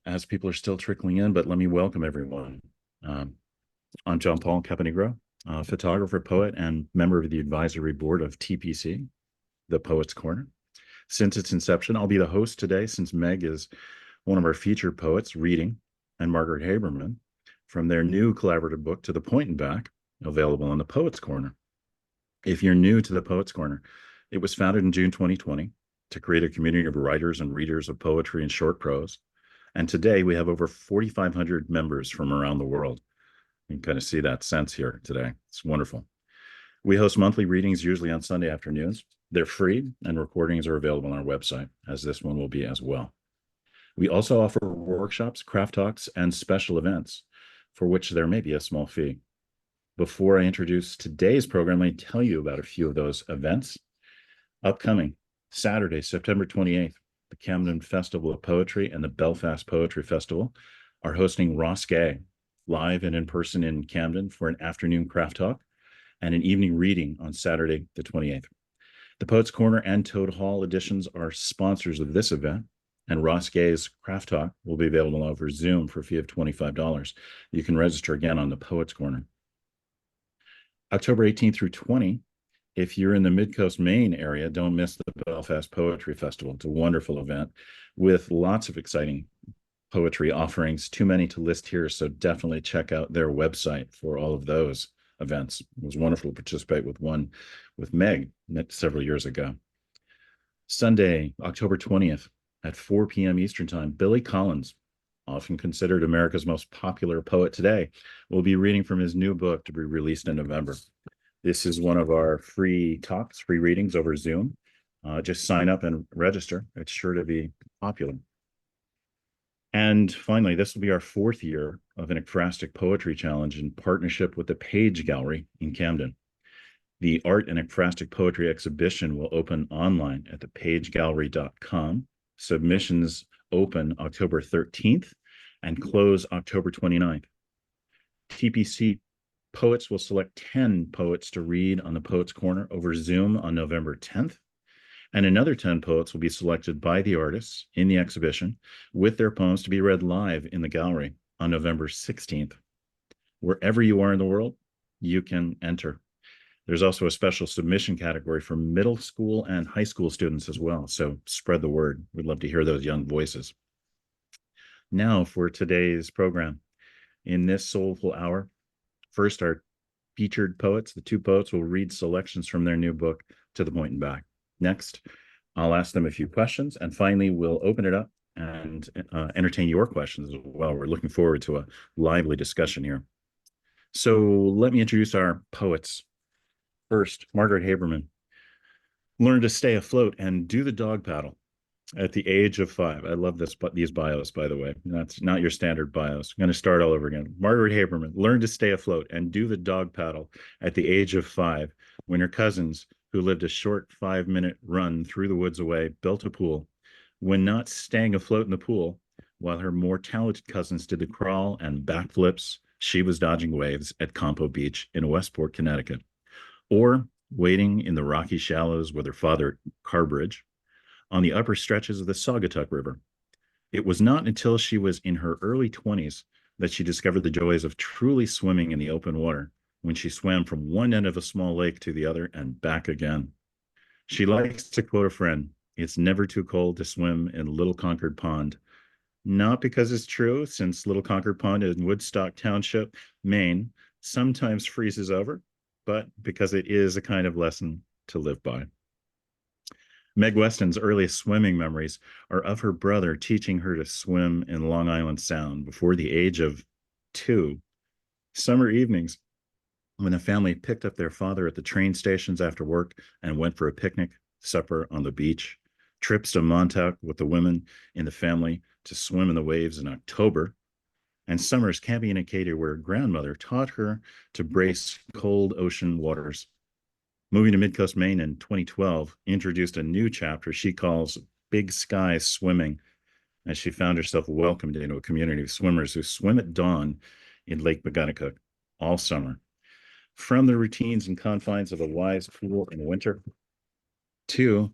as people are still trickling in, but let me welcome everyone. Um, I'm John Paul Caponegro, photographer, poet, and member of the advisory board of TPC, the Poets Corner. Since its inception, I'll be the host today since Meg is one of our featured poets reading, and Margaret Haberman from their new collaborative book, To the Point and Back, available on the Poets Corner. If you're new to the Poets Corner, it was founded in June 2020 to create a community of writers and readers of poetry and short prose. And today we have over 4,500 members from around the world. You can kind of see that sense here today. It's wonderful. We host monthly readings, usually on Sunday afternoons. They're free, and recordings are available on our website, as this one will be as well. We also offer workshops, craft talks, and special events, for which there may be a small fee. Before I introduce today's program, let me tell you about a few of those events. Upcoming Saturday, September 28th, the Camden Festival of Poetry and the Belfast Poetry Festival are hosting Ross Gay live and in person in Camden for an afternoon craft talk and an evening reading on Saturday, the 28th. The Poets Corner and Toad Hall editions are sponsors of this event, and Ross Gay's craft talk will be available over Zoom for a fee of $25. You can register again on the Poets Corner. October 18th through 20, if you're in the Mid-Coast, Maine area, don't miss the Belfast Poetry Festival. It's a wonderful event with lots of exciting poetry offerings, too many to list here, so definitely check out their website for all of those events. It was wonderful to participate with one with Meg several years ago. Sunday, October 20th at 4 p.m. Eastern Time, Billy Collins, often considered America's most popular poet today, will be reading from his new book to be released in November. This is one of our free talks, free readings over Zoom. Just sign up and register. It's sure to be popular. And finally, this will be our 4th year of an ekphrastic poetry challenge in partnership with the Page Gallery in Camden. The Art and Ekphrastic Poetry exhibition will open online at thepagegallery.com. Submissions open October 13th and close October 29th. TPC Poets will select 10 poets to read on the Poets Corner over Zoom on November 10th. And another 10 poets will be selected by the artists in the exhibition with their poems to be read live in the gallery on November 16th. Wherever you are in the world, you can enter. There's also a special submission category for middle school and high school students as well. So spread the word. We'd love to hear those young voices. Now for today's program. In this soulful hour, first, our featured poets, the 2 poets, will read selections from their new book, To the Point and Back. Next, I'll ask them a few questions, and finally, we'll open it up and entertain your questions as well. We're looking forward to a lively discussion here. So let me introduce our poets. First, Margaret Haberman learned to stay afloat and do the dog paddle at the age of 5. I love these bios, by the way. That's not your standard bios. I'm going to start all over again. Margaret Haberman learned to stay afloat and do the dog paddle at the age of 5 when her cousins, who lived a short 5-minute run through the woods away, built a pool. When not staying afloat in the pool, while her more talented cousins did the crawl and backflips, she was dodging waves at Campo Beach in Westport, Connecticut, or wading in the rocky shallows with her father at Carbridge on the upper stretches of the Saugatuck River. It was not until she was in her early 20s that she discovered the joys of truly swimming in the open water, when she swam from one end of a small lake to the other and back again. She likes to quote a friend, "It's never too cold to swim in Little Concord Pond." Not because it's true, since Little Concord Pond in Woodstock Township, Maine, sometimes freezes over, but because it is a kind of lesson to live by. Meg Weston's earliest swimming memories are of her brother teaching her to swim in Long Island Sound before the age of 2. Summer evenings, when the family picked up their father at the train stations after work and went for a picnic, supper on the beach, trips to Montauk with the women in the family to swim in the waves in October, and summers camping in Acadia where her grandmother taught her to brace cold ocean waters. Moving to Midcoast, Maine in 2012 introduced a new chapter she calls Big Sky Swimming, as she found herself welcomed into a community of swimmers who swim at dawn in Lake Begunnicook all summer. From the routines and confines of a wise pool in winter to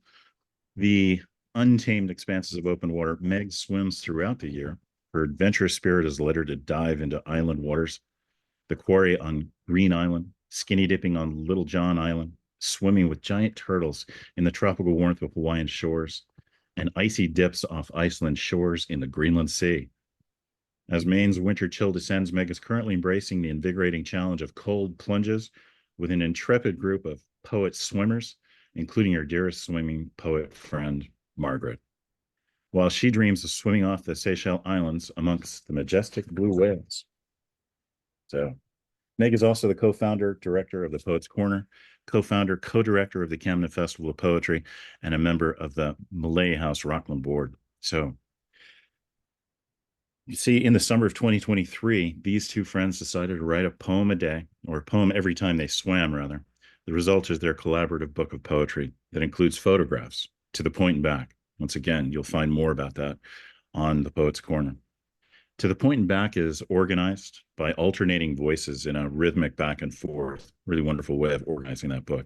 the untamed expanses of open water, Meg swims throughout the year. Her adventurous spirit has led her to dive into island waters, the quarry on Green Island, skinny dipping on Little John Island, swimming with giant turtles in the tropical warmth of Hawaiian shores, and icy dips off Iceland shores in the Greenland Sea. As Maine's winter chill descends, Meg is currently embracing the invigorating challenge of cold plunges with an intrepid group of poet swimmers, including her dearest swimming poet friend, Margaret, while she dreams of swimming off the Seychelles Islands amongst the majestic blue whales. So, Meg is also the co-founder, director of the Poets Corner, co-founder, co-director of the Camden Festival of Poetry, and a member of the Malay House Rockland Board. So, you see, in the summer of 2023, these two friends decided to write a poem a day, or a poem every time they swam, rather. The result is their collaborative book of poetry that includes photographs to the point and back. Once again, you'll find more about that on the Poets Corner. To the point and back is organized by alternating voices in a rhythmic back and forth. Really wonderful way of organizing that book,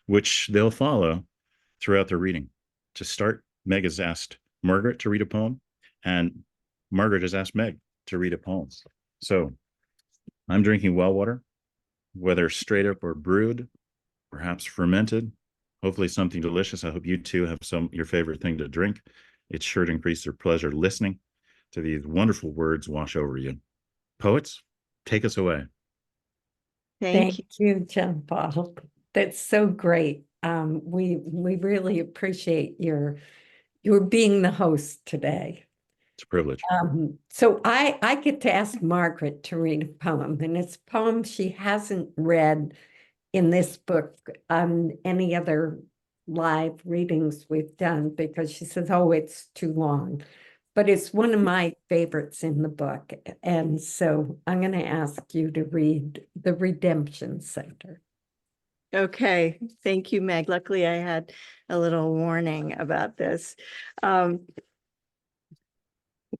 which they'll follow throughout their reading. To start, Meg has asked Margaret to read a poem, and Margaret has asked Meg to read a poem. So I'm drinking well water, whether straight up or brewed, perhaps fermented, hopefully something delicious. I hope you too have your favorite thing to drink. It's sure to increase your pleasure listening to these wonderful words wash over you. Poets, take us away. Thank you, John Paul. That's so great. We really appreciate your being the host today. It's a privilege. So I get to ask Margaret to read a poem, and it's a poem she hasn't read in this book on any other live readings we've done because she says, oh, it's too long. But it's one of my favorites in the book. And so I'm going to ask you to read The Redemption Center. Okay. Thank you, Meg. Luckily, I had a little warning about this. Can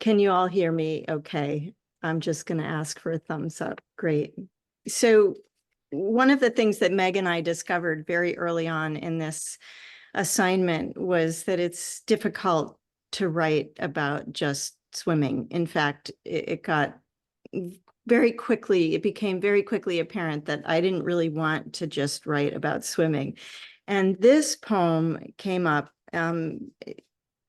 you all hear me okay? I'm just going to ask for a thumbs up. Great. So one of the things that Meg and I discovered very early on in this assignment was that it's difficult to write about just swimming. In fact, it became very quickly apparent that I didn't really want to just write about swimming. And this poem came up in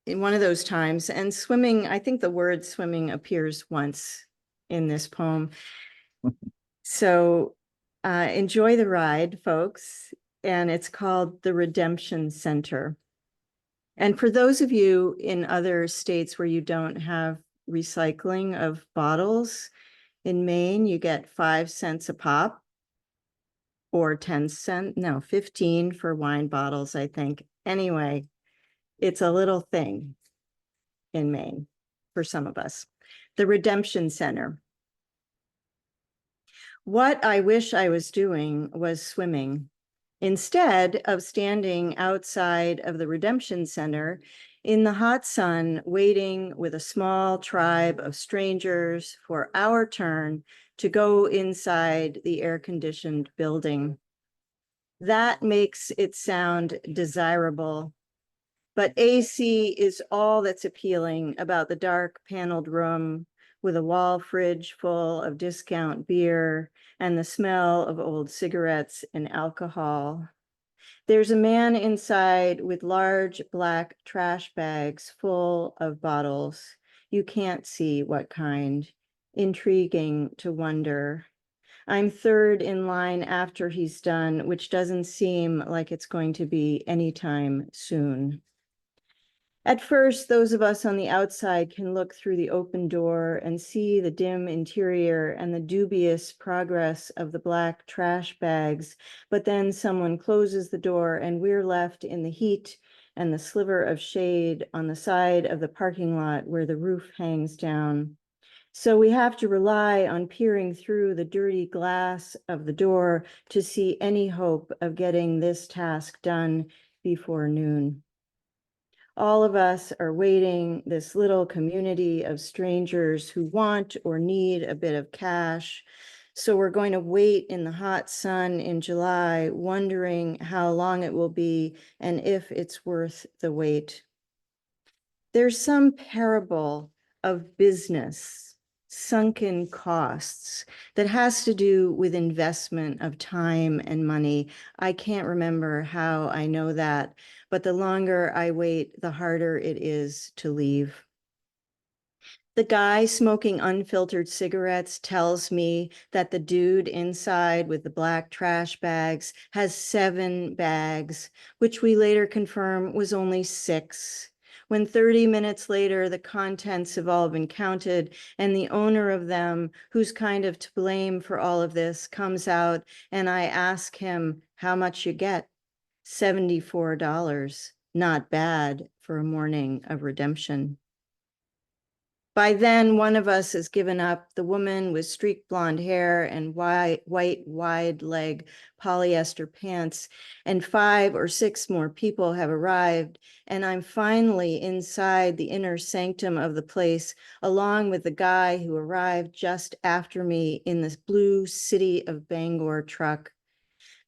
one of those times. And swimming, I think the word swimming appears once in this poem. So enjoy the ride, folks. And it's called The Redemption Center. And for those of you in other states where you don't have recycling of bottles, in Maine, you get 5 cents a pop or 15 for wine bottles, I think. Anyway, it's a little thing in Maine for some of us. The Redemption Center. What I wish I was doing was swimming. Instead of standing outside of the Redemption Center in the hot sun, waiting with a small tribe of strangers for our turn to go inside the air-conditioned building. That makes it sound desirable, but AC is all that's appealing about the dark paneled room with a wall fridge full of discount beer and the smell of old cigarettes and alcohol. There's a man inside with large black trash bags full of bottles. You can't see what kind. Intriguing to wonder. I'm third in line after he's done, which doesn't seem like it's going to be anytime soon. At first, those of us on the outside can look through the open door and see the dim interior and the dubious progress of the black trash bags, but then someone closes the door and we're left in the heat and the sliver of shade on the side of the parking lot where the roof hangs down. So we have to rely on peering through the dirty glass of the door to see any hope of getting this task done before noon. All of us are waiting, this little community of strangers who want or need a bit of cash. So we're going to wait in the hot sun in July, wondering how long it will be and if it's worth the wait. There's some parable of business, sunken costs, that has to do with investment of time and money. I can't remember how I know that, but the longer I wait, the harder it is to leave. The guy smoking unfiltered cigarettes tells me that the dude inside with the black trash bags has 7 bags, which we later confirm was only 6. When 30 minutes later, the contents have all been counted, and the owner of them, who's kind of to blame for all of this, comes out, and I ask him how much you get. $74. Not bad for a morning of redemption. By then, one of us has given up, the woman with streaked blonde hair and white wide leg polyester pants, and 5 or 6 more people have arrived, and I'm finally inside the inner sanctum of the place, along with the guy who arrived just after me in this blue City of Bangor truck.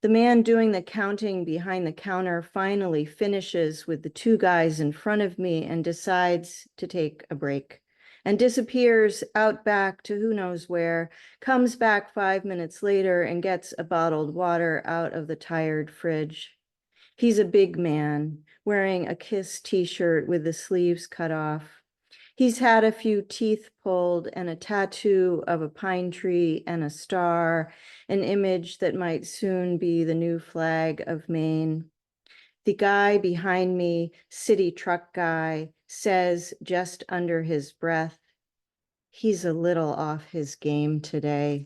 The man doing the counting behind the counter finally finishes with the 2 guys in front of me and decides to take a break, and disappears out back to who knows where, comes back 5 minutes later and gets a bottled water out of the tired fridge. He's a big man, wearing a KISS t-shirt with the sleeves cut off. He's had a few teeth pulled and a tattoo of a pine tree and a star, an image that might soon be the new flag of Maine. The guy behind me, city truck guy, says just under his breath, he's a little off his game today.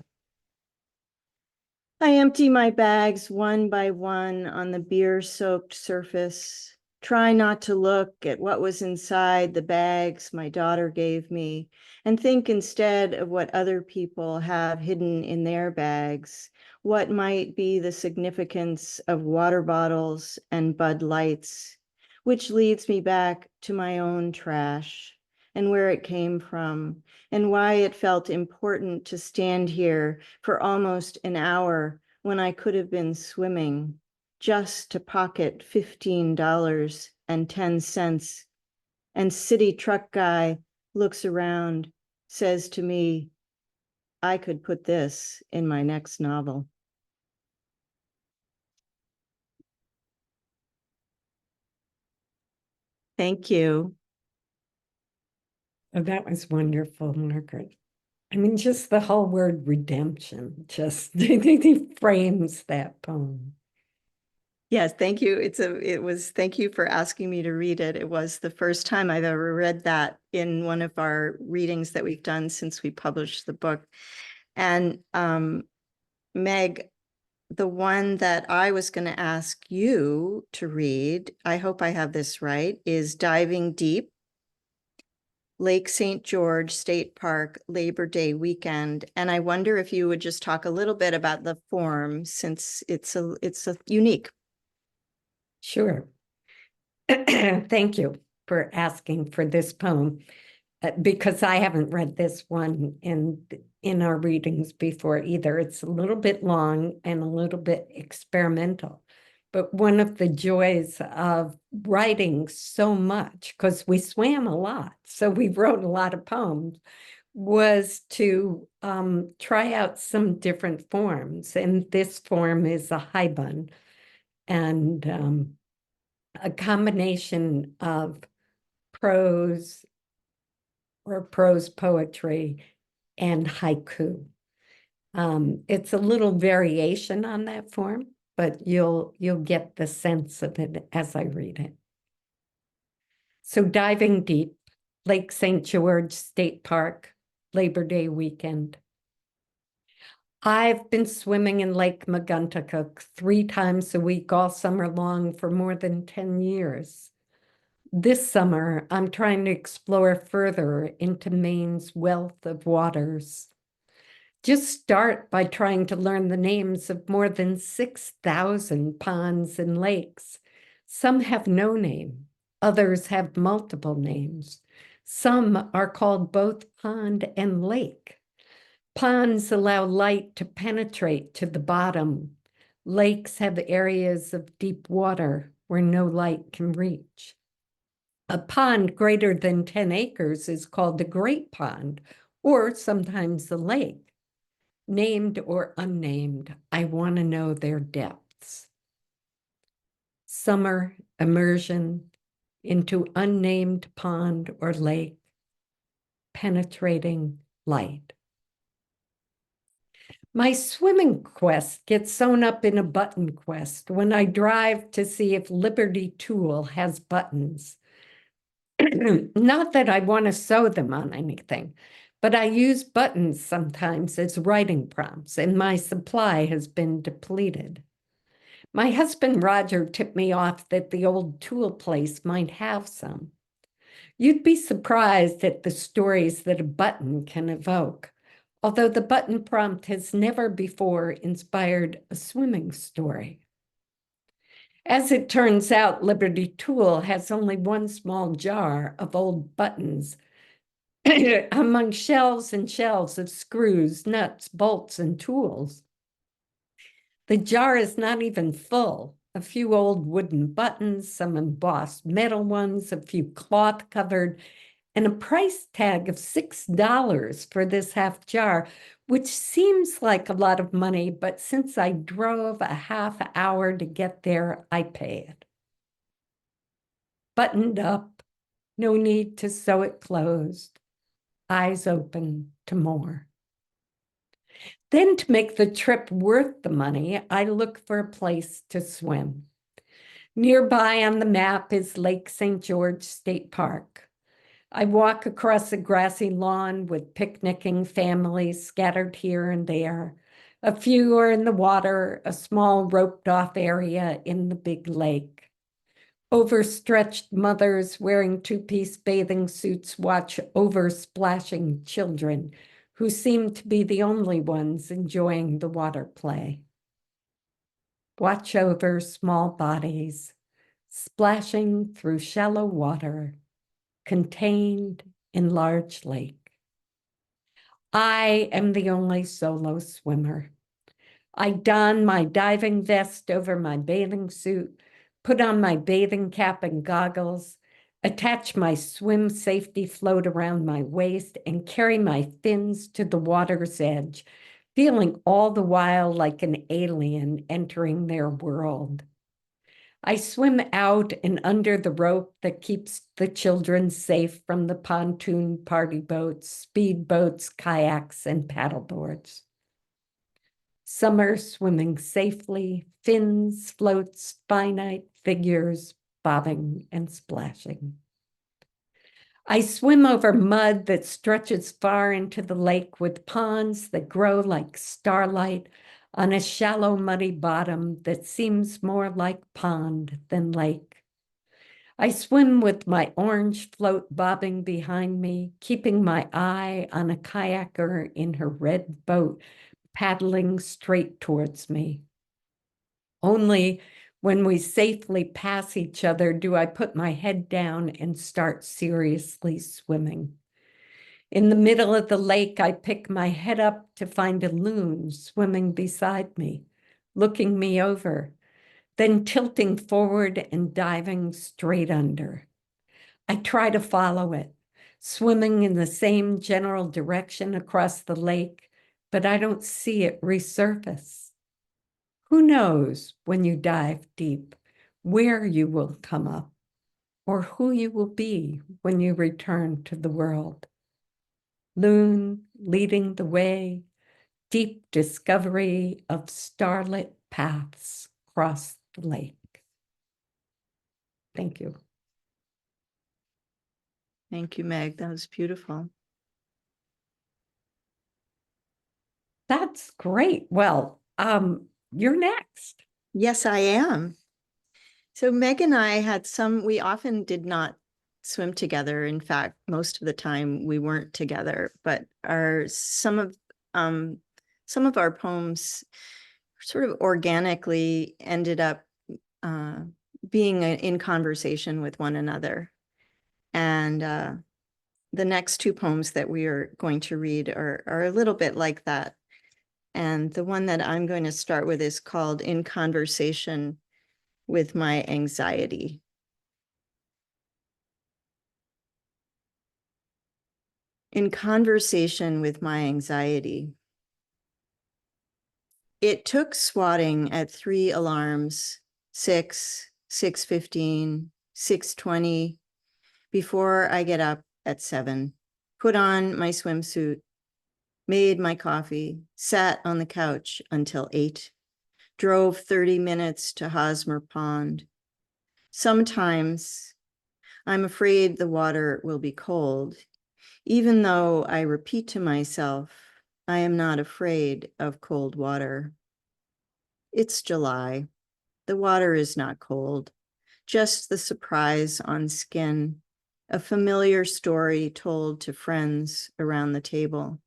I empty my bags one by one on the beer-soaked surface, try not to look at what was inside the bags my daughter gave me, and think instead of what other people have hidden in their bags, what might be the significance of water bottles and Bud Lights, which leads me back to my own trash and where it came from, and why it felt important to stand here for almost an hour when I could have been swimming, just to pocket $15.10. And city truck guy looks around, says to me, I could put this in my next novel. Thank you. Oh, that was wonderful, Margaret. I mean, just the whole word redemption just frames that poem. Yes, thank you. Thank you for asking me to read it. It was the first time I've ever read that in one of our readings that we've done since we published the book. And Meg, the one that I was going to ask you to read, I hope I have this right, is Diving Deep, Lake St. George State Park, Labor Day weekend. And I wonder if you would just talk a little bit about the form, since it's a unique. Sure. Thank you for asking for this poem, because I haven't read this one in our readings before either. It's a little bit long and a little bit experimental. But one of the joys of writing so much, because we swam a lot, so we wrote a lot of poems, was to try out some different forms. And this form is a haibun, and a combination of prose or prose poetry and haiku. It's a little variation on that form, but you'll get the sense of it as I read it. So Diving Deep, Lake St. George State Park, Labor Day weekend. I've been swimming in Lake Maguntacook 3 times a week all summer long for more than 10 years. This summer, I'm trying to explore further into Maine's wealth of waters. Just start by trying to learn the names of more than 6,000 ponds and lakes. Some have no name, others have multiple names. Some are called both pond and lake. Ponds allow light to penetrate to the bottom. Lakes have areas of deep water where no light can reach. A pond greater than 10 acres is called a great pond, or sometimes a lake. Named or unnamed, I want to know their depths. Summer immersion into unnamed pond or lake, penetrating light. My swimming quest gets sewn up in a button quest when I drive to see if Liberty Tool has buttons. Not that I want to sew them on anything, but I use buttons sometimes as writing prompts, and my supply has been depleted. My husband Roger tipped me off that the old tool place might have some. You'd be surprised at the stories that a button can evoke, although the button prompt has never before inspired a swimming story. As it turns out, Liberty Tool has only one small jar of old buttons among shelves and shelves of screws, nuts, bolts, and tools. The jar is not even full. A few old wooden buttons, some embossed metal ones, a few cloth-covered, and a price tag of $6 for this half jar, which seems like a lot of money, but since I drove a half hour to get there, I pay it. Buttoned up, no need to sew it closed, eyes open to more. Then to make the trip worth the money, I look for a place to swim. Nearby on the map is Lake St. George State Park. I walk across a grassy lawn with picnicking families scattered here and there. A few are in the water, a small roped-off area in the big lake. Overstretched mothers wearing two-piece bathing suits watch over splashing children who seem to be the only ones enjoying the water play. Watch over small bodies, splashing through shallow water, contained in large lake. I am the only solo swimmer. I don my diving vest over my bathing suit, put on my bathing cap and goggles, attach my swim safety float around my waist, and carry my fins to the water's edge, feeling all the while like an alien entering their world. I swim out and under the rope that keeps the children safe from the pontoon party boats, speedboats, kayaks, and paddleboards. Summer swimming safely, fins, floats, finite figures, bobbing and splashing. I swim over mud that stretches far into the lake with ponds that grow like starlight on a shallow, muddy bottom that seems more like pond than lake. I swim with my orange float bobbing behind me, keeping my eye on a kayaker in her red boat paddling straight towards me. Only when we safely pass each other do I put my head down and start seriously swimming. In the middle of the lake, I pick my head up to find a loon swimming beside me, looking me over, then tilting forward and diving straight under. I try to follow it, swimming in the same general direction across the lake, but I don't see it resurface. Who knows when you dive deep where you will come up or who you will be when you return to the world. Loon leading the way, deep discovery of starlit paths across the lake. Thank you. Thank you, Meg. That was beautiful. That's great. Well, you're next. Yes, I am. So Meg and I had we often did not swim together. In fact, most of the time we weren't together, but some of our poems sort of organically ended up being in conversation with one another. And the next two poems that we are going to read are a little bit like that. And the one that I'm going to start with is called In Conversation with My Anxiety. In conversation with my anxiety. It took swatting at 3 alarms, 6, 6:15, 6:20, before I get up at 7, put on my swimsuit, made my coffee, sat on the couch until 8, drove 30 minutes to Hosmer Pond. Sometimes I'm afraid the water will be cold, even though I repeat to myself, I am not afraid of cold water. It's July. The water is not cold, just the surprise on skin, a familiar story told to friends around the table.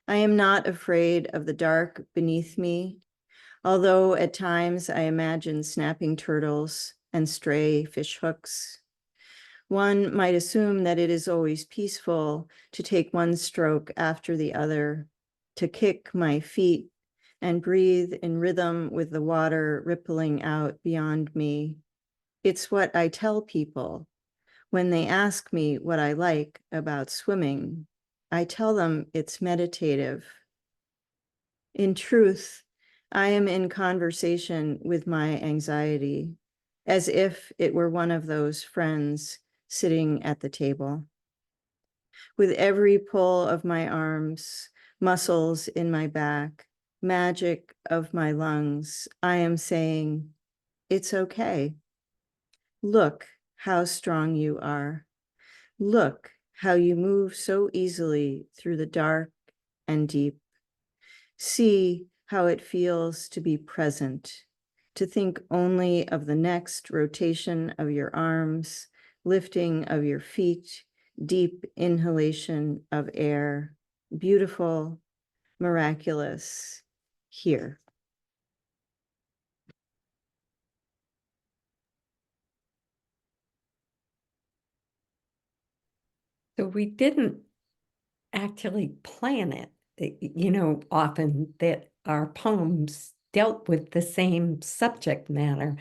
I am not afraid of the dark beneath me, although at times I imagine snapping turtles and stray fish hooks. One might assume that it is always peaceful to take one stroke after the other, to kick my feet and breathe in rhythm with the water rippling out beyond me. It's what I tell people when they ask me what I like about swimming. I tell them it's meditative. In truth, I am in conversation with my anxiety, as if it were one of those friends sitting at the table. With every pull of my arms, muscles in my back, magic of my lungs, I am saying, it's okay. Look how strong you are. Look how you move so easily through the dark and deep. See how it feels to be present, to think only of the next rotation of your arms, lifting of your feet, deep inhalation of air, beautiful, miraculous, here. So we didn't actually plan it. Often that our poems dealt with the same subject matter.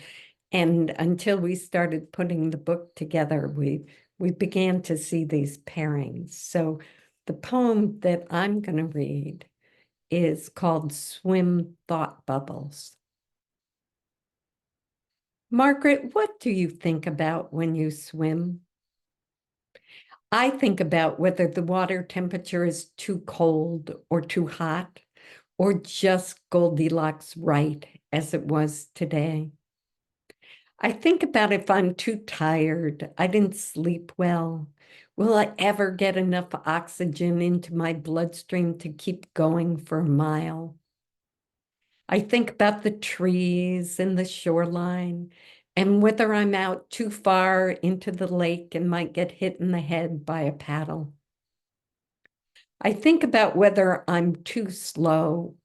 And until we started putting the book together, we began to see these pairings. So the poem that I'm going to read is called Swim Thought Bubbles. Margaret, what do you think about when you swim? I think about whether the water temperature is too cold or too hot, or just Goldilocks right as it was today. I think about if I'm too tired, I didn't sleep well. Will I ever get enough oxygen into my bloodstream to keep going for a mile? I think about the trees and the shoreline and whether I'm out too far into the lake and might get hit in the head by a paddle. I think about whether I'm too slow,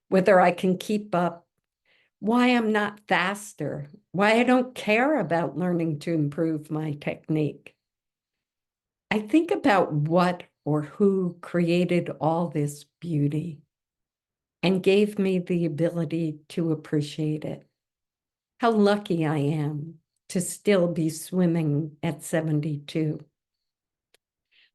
whether I can keep up, why I'm not faster, why I don't care about learning to improve my technique. I think about what or who created all this beauty and gave me the ability to appreciate it. How lucky I am to still be swimming at 72.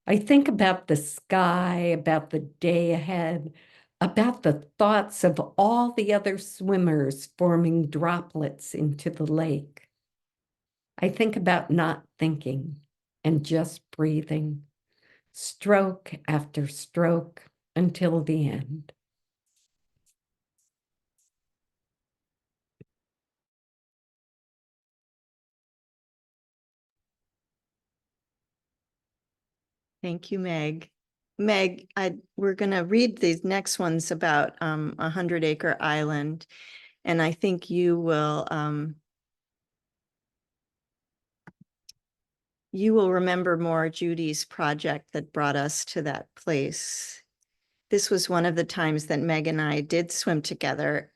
I think about the sky, about the day ahead, about the thoughts of all the other swimmers forming droplets into the lake. I think about not thinking and just breathing, stroke after stroke until the end. Thank you, Meg. Meg, we're going to read these next ones about 100 Acre Island, and I think you will remember more Judy's project that brought us to that place. This was one of the times that Meg and I did swim together.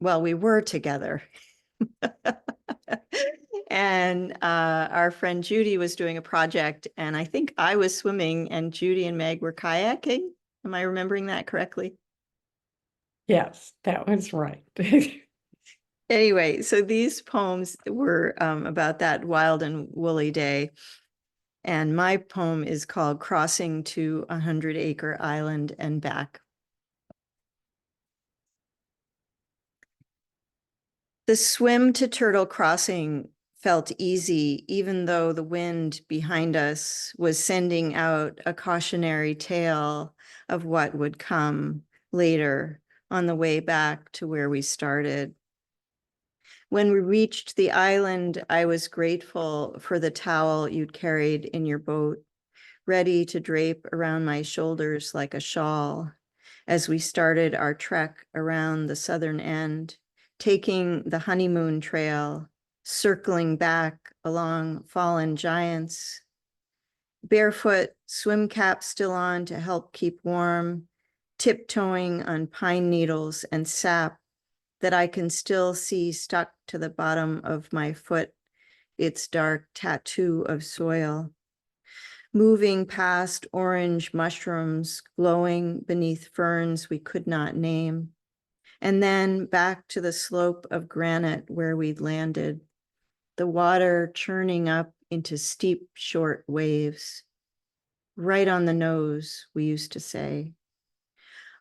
Well, we were together. And our friend Judy was doing a project, and I think I was swimming and Judy and Meg were kayaking. Am I remembering that correctly? Yes, that was right. Anyway, so these poems were about that wild and woolly day. And my poem is called Crossing to a 100-Acre Island and Back. The swim to Turtle Crossing felt easy, even though the wind behind us was sending out a cautionary tale of what would come later on the way back to where we started. When we reached the island, I was grateful for the towel you'd carried in your boat, ready to drape around my shoulders like a shawl as we started our trek around the southern end, taking the honeymoon trail, circling back along fallen giants. Barefoot, swim cap still on to help keep warm, tiptoeing on pine needles and sap that I can still see stuck to the bottom of my foot, its dark tattoo of soil. Moving past orange mushrooms glowing beneath ferns we could not name, and then back to the slope of granite where we'd landed, the water churning up into steep, short waves. Right on the nose, we used to say.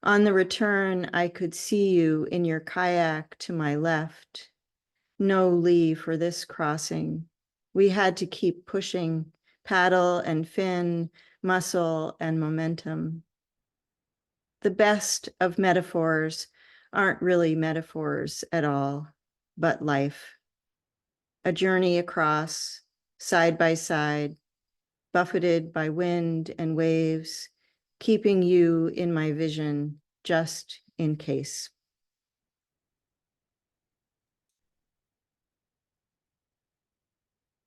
On the return, I could see you in your kayak to my left. No lee for this crossing. We had to keep pushing, paddle and fin, muscle and momentum. The best of metaphors aren't really metaphors at all, but life. A journey across, side by side, buffeted by wind and waves, keeping you in my vision just in case.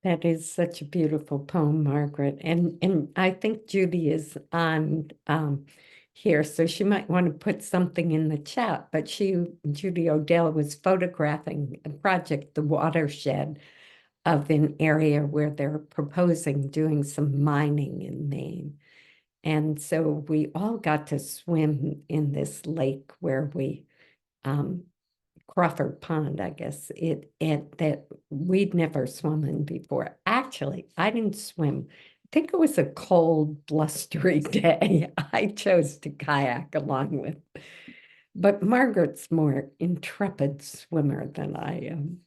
That is such a beautiful poem, Margaret. And I think Judy is on here, so she might want to put something in the chat. But Judy Odell was photographing a project, the watershed, of an area where they're proposing doing some mining in Maine. And so we all got to swim in this lake where we Crawford Pond, I guess, that we'd never swum in before. Actually, I didn't swim. I think it was a cold, blustery day. I chose to kayak along with, but Margaret's more intrepid swimmer than I am.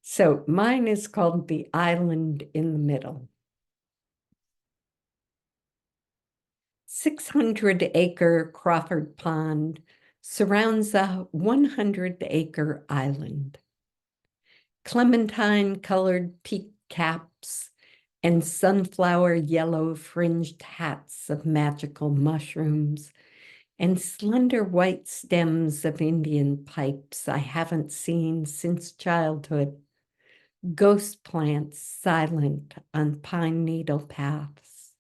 So mine is called The Island in the Middle. 600-acre Crawford Pond surrounds a 100-acre island. Clementine-colored peak caps and sunflower yellow fringed hats of magical mushrooms and slender white stems of Indian pipes I haven't seen since childhood. Ghost plants silent on pine needle paths.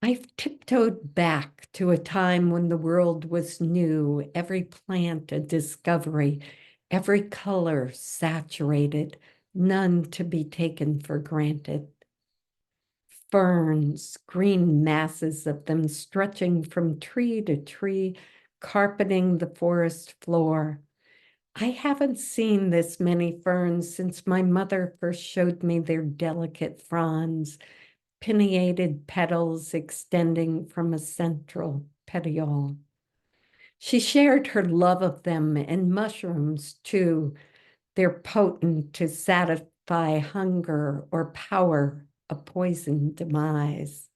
I've tiptoed back to a time when the world was new, every plant a discovery, every color saturated, none to be taken for granted. Ferns, green masses of them stretching from tree to tree, carpeting the forest floor. I haven't seen this many ferns since my mother first showed me their delicate fronds, pinnated petals extending from a central petiole. She shared her love of them and mushrooms too. They're potent to satisfy hunger or power a poison demise.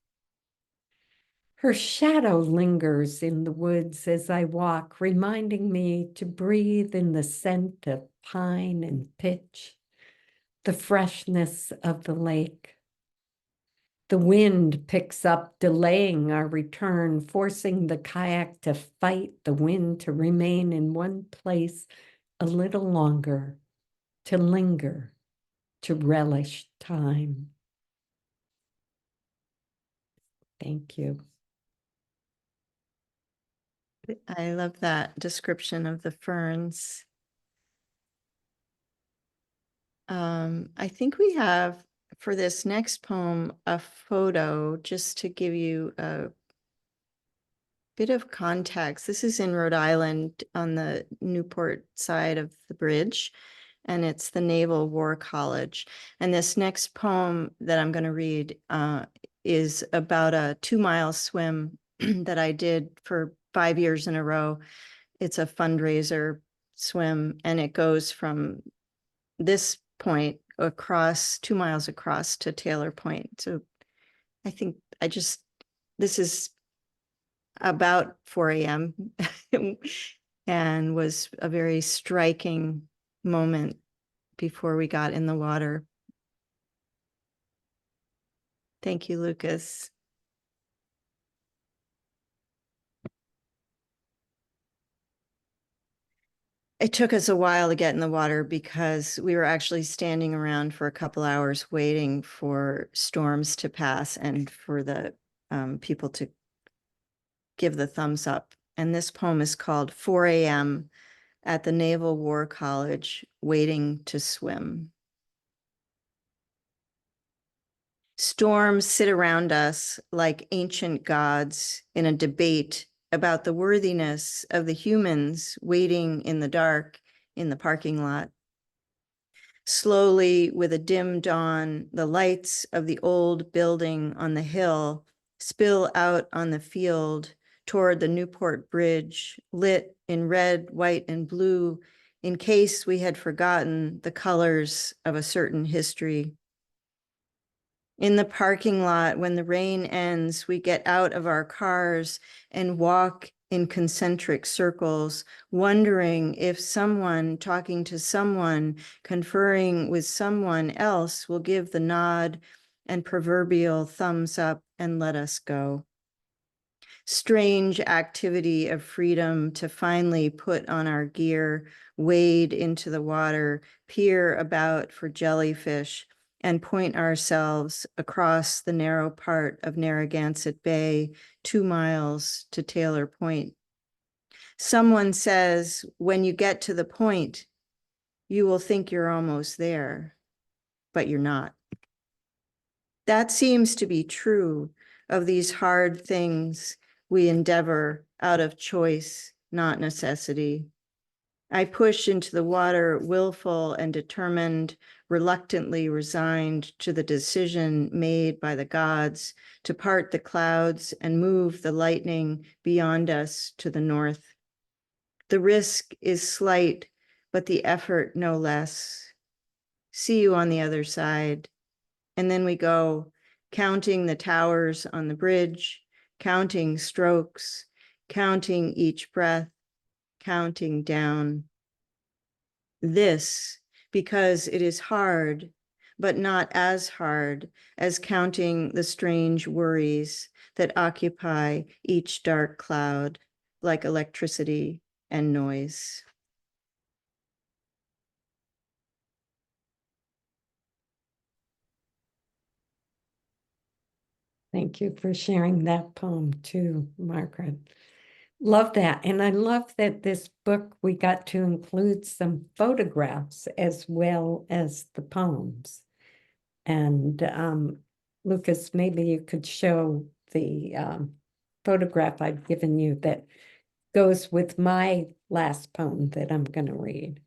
Her shadow lingers in the woods as I walk, reminding me to breathe in the scent of pine and pitch, the freshness of the lake. The wind picks up, delaying our return, forcing the kayak to fight the wind to remain in one place a little longer, to linger, to relish time. Thank you. I love that description of the ferns. I think we have for this next poem a photo just to give you a bit of context. This is in Rhode Island on the Newport side of the bridge. and it's the Naval War College. And this next poem that I'm going to read is about a 2-mile swim that I did for 5 years in a row. It's a fundraiser swim, and it goes from this point across 2 miles across to Taylor Point. So I think this is about 4 a.m. and was a very striking moment before we got in the water. Thank you, Lucas. It took us a while to get in the water because we were actually standing around for a couple hours waiting for storms to pass and for the people to give the thumbs up. And this poem is called 4 a.m. at the Naval War College, Waiting to Swim. Storms sit around us like ancient gods in a debate about the worthiness of the humans waiting in the dark in the parking lot. Slowly, with a dim dawn, the lights of the old building on the hill spill out on the field toward the Newport Bridge, lit in red, white, and blue, in case we had forgotten the colors of a certain history. In the parking lot, when the rain ends, we get out of our cars and walk in concentric circles, wondering if someone talking to someone, conferring with someone else will give the nod and proverbial thumbs up and let us go. Strange activity of freedom to finally put on our gear, wade into the water, peer about for jellyfish, and point ourselves across the narrow part of Narragansett Bay, 2 miles to Taylor Point. Someone says, when you get to the point, you will think you're almost there, but you're not. That seems to be true of these hard things we endeavor out of choice, not necessity. I push into the water, willful and determined, reluctantly resigned to the decision made by the gods to part the clouds and move the lightning beyond us to the north. The risk is slight, but the effort no less. See you on the other side. And then we go, counting the towers on the bridge, counting strokes, counting each breath, counting down. This, because it is hard, but not as hard as counting the strange worries that occupy each dark cloud, like electricity and noise. Thank you for sharing that poem too, Margaret. Love that. And I love that this book, we got to include some photographs as well as the poems. And Lucas, maybe you could show the photograph I've given you that goes with my last poem that I'm going to read.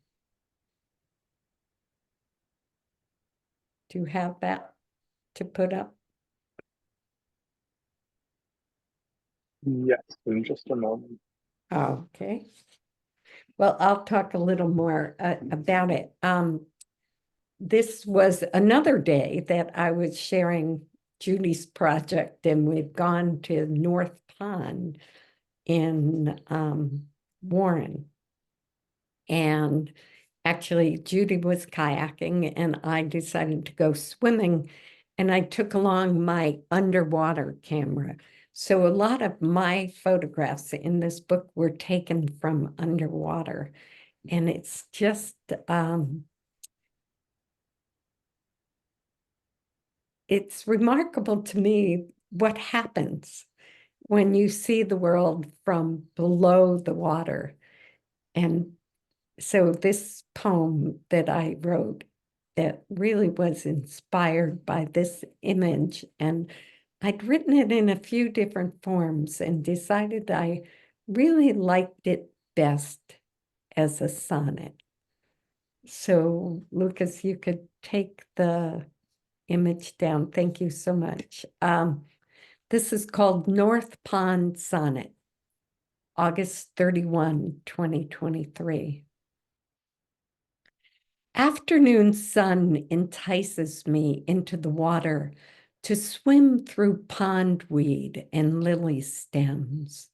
Do you have that to put up? Yes, in just a moment. Okay. Well, I'll talk a little more about it. This was another day that I was sharing Judy's project, and we've gone to North Pond in Warren. And actually, Judy was kayaking, and I decided to go swimming, and I took along my underwater camera. So a lot of my photographs in this book were taken from underwater, and it's just it's remarkable to me what happens when you see the world from below the water. And so this poem that I wrote that really was inspired by this image, and I'd written it in a few different forms and decided I really liked it best as a sonnet. So Lucas, you could take the image down. Thank you so much. This is called North Pond Sonnet, August 31, 2023. Afternoon sun entices me into the water to swim through pondweed and lily stems.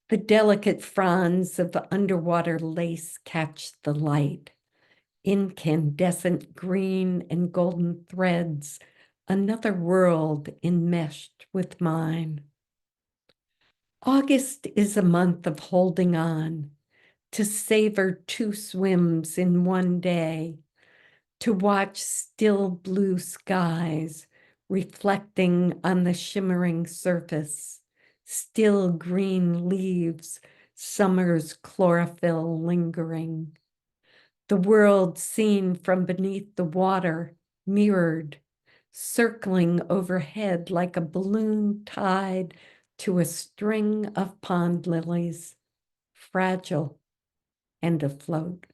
The delicate fronds of underwater lace catch the light. Incandescent green and golden threads, another world enmeshed with mine. August is a month of holding on, to savor 2 swims in one day, to watch still blue skies reflecting on the shimmering surface, still green leaves, summer's chlorophyll lingering. The world seen from beneath the water, mirrored, circling overhead like a balloon tied to a string of pond lilies, fragile and afloat.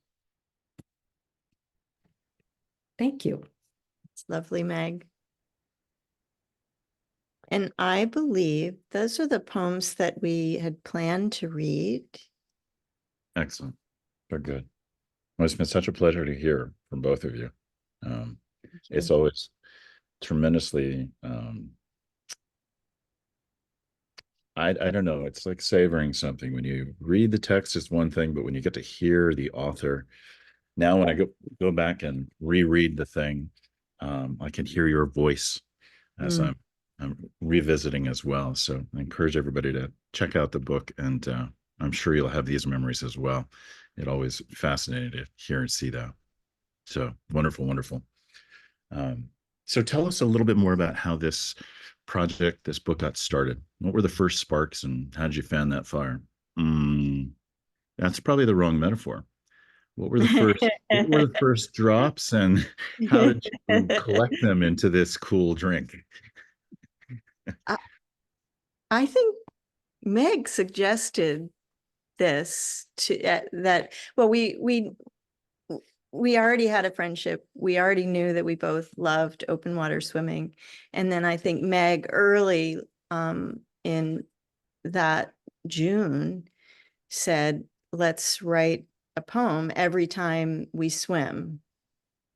Thank you. It's lovely, Meg. And I believe those are the poems that we had planned to read. Excellent. They're good. Well, it's been such a pleasure to hear from both of you. It's always tremendously, I don't know, it's like savoring something. When you read the text, it's one thing, but when you get to hear the author, now when I go back and reread the thing, I can hear your voice as I'm revisiting as well. So I encourage everybody to check out the book, and I'm sure you'll have these memories as well. It always fascinating to hear and see that. So wonderful, wonderful. So tell us a little bit more about how this project, this book got started. What were the first sparks and how did you fan that fire? That's probably the wrong metaphor. What were the first drops, and how did you collect them into this cool drink? I think Meg suggested this to well, we already had a friendship. We already knew that we both loved open water swimming. And then I think Meg early in that June said, let's write a poem every time we swim.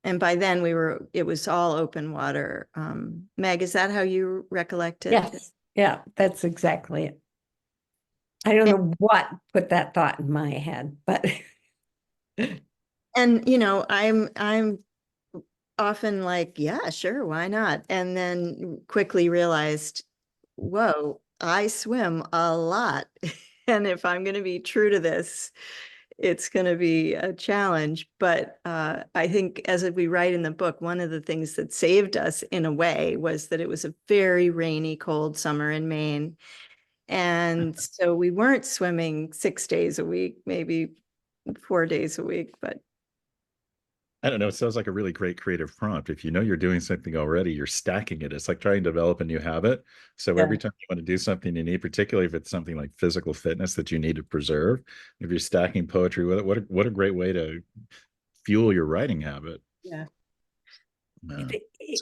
And by then it was all open water. Meg, is that how you recollect it? Yes, yeah, that's exactly it. I don't know what put that thought in my head, but and I'm often like, yeah, sure, why not? And then quickly realized, whoa, I swim a lot. And if I'm going to be true to this, it's going to be a challenge. But I think, as we write in the book, one of the things that saved us in a way was that it was a very rainy, cold summer in Maine. And so we weren't swimming 6 days a week, maybe 4 days a week, but I don't know. It sounds like a really great creative prompt. If you know you're doing something already, you're stacking it. It's like trying to develop a new habit. So yeah. every time you want to do something you need, particularly if it's something like physical fitness that you need to preserve, if you're stacking poetry with it, what a great way to fuel your writing habit. Yeah.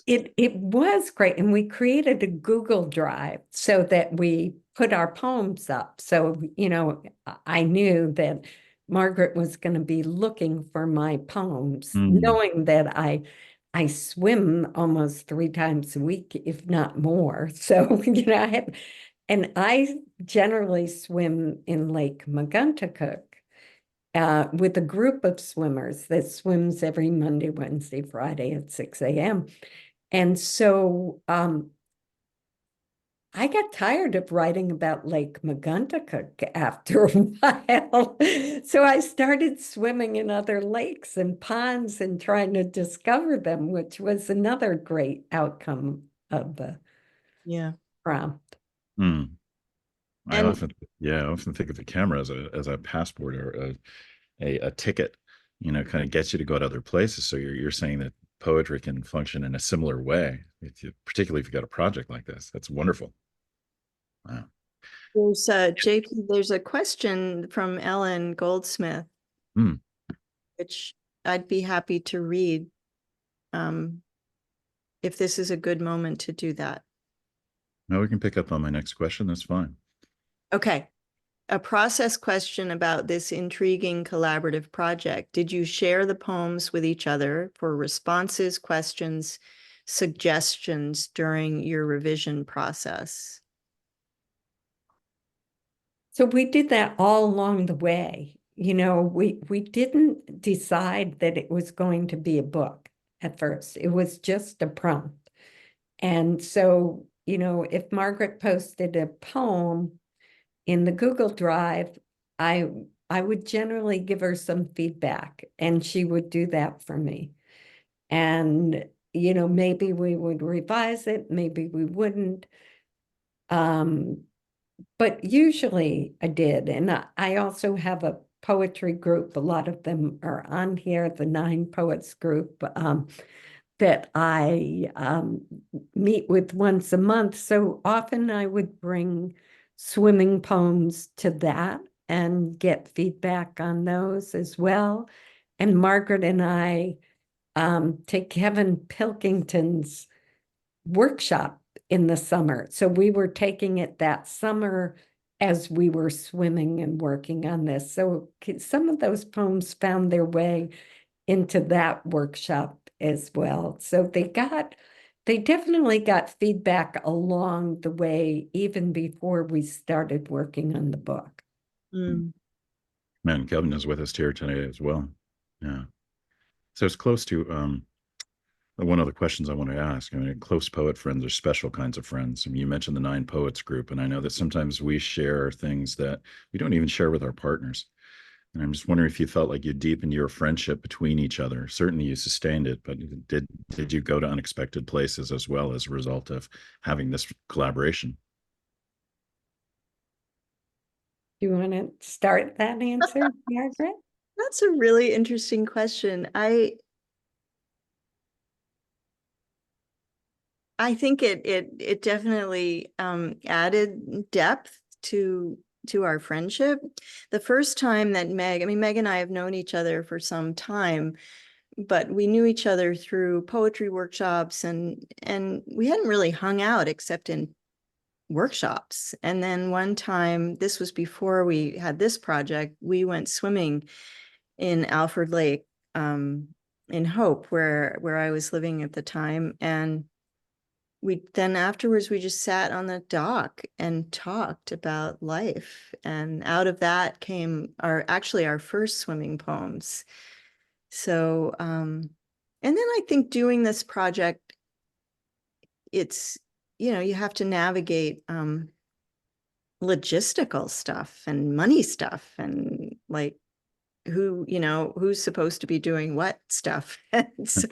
It was great. And we created a Google Drive so that we put our poems up. So, I knew that Margaret was going to be looking for my poems, knowing that I swim almost 3 times a week, if not more. So, and I generally swim in Lake Maguntacook with a group of swimmers that swims every Monday, Wednesday, Friday at 6 a.m. And so I got tired of writing about Lake Maguntacook after a while. So I started swimming in other lakes and ponds and trying to discover them, which was another great outcome of the prompt. I often think of the camera as a passport or a ticket, kind of gets you to go to other places. So you're saying that poetry can function in a similar way, particularly if you got a project like this. That's wonderful. Wow. There's JP, there's a question from Ellen Goldsmith, which I'd be happy to read if this is a good moment to do that. Now we can pick up on my next question. That's fine. Okay. A process question about this intriguing collaborative project. Did you share the poems with each other for responses, questions, suggestions during your revision process? So we did that all along the way. You know, we didn't decide that it was going to be a book at first. It was just a prompt. And so, you know, if Margaret posted a poem in the Google Drive, I would generally give her some feedback, and she would do that for me. And, you know, maybe we would revise it, maybe we wouldn't. But usually I did. And I also have a poetry group. A lot of them are on here, the 9 Poets group, that I meet with once a month. So often I would bring swimming poems to that and get feedback on those as well. And Margaret and I take Kevin Pilkington's workshop in the summer. So we were taking it that summer as we were swimming and working on this. So some of those poems found their way into that workshop as well. So they definitely got feedback along the way, even before we started working on the book. Mm. Man, Kevin is with us here today as well. Yeah. So it's close to one of the questions I want to ask. I mean, close poet friends are special kinds of friends. I mean, you mentioned the 9 Poets group, and I know that sometimes we share things that we don't even share with our partners. And I'm just wondering if you felt like you deepened your friendship between each other. Certainly you sustained it, but did you go to unexpected places as well as a result of having this collaboration? Do you want to start that answer, Margaret? That's a really interesting question. I think it definitely added depth to our friendship. The first time that Meg and I have known each other for some time, but we knew each other through poetry workshops, and we hadn't really hung out except in workshops. And then one time, this was before we had this project, we went swimming in Alfred Lake, in Hope, where I was living at the time. And then afterwards, we just sat on the dock and talked about life. And out of that came our first swimming poems. So, and then I think doing this project, it's, you know, you have to navigate logistical stuff and money stuff, and like who's supposed to be doing what stuff. And so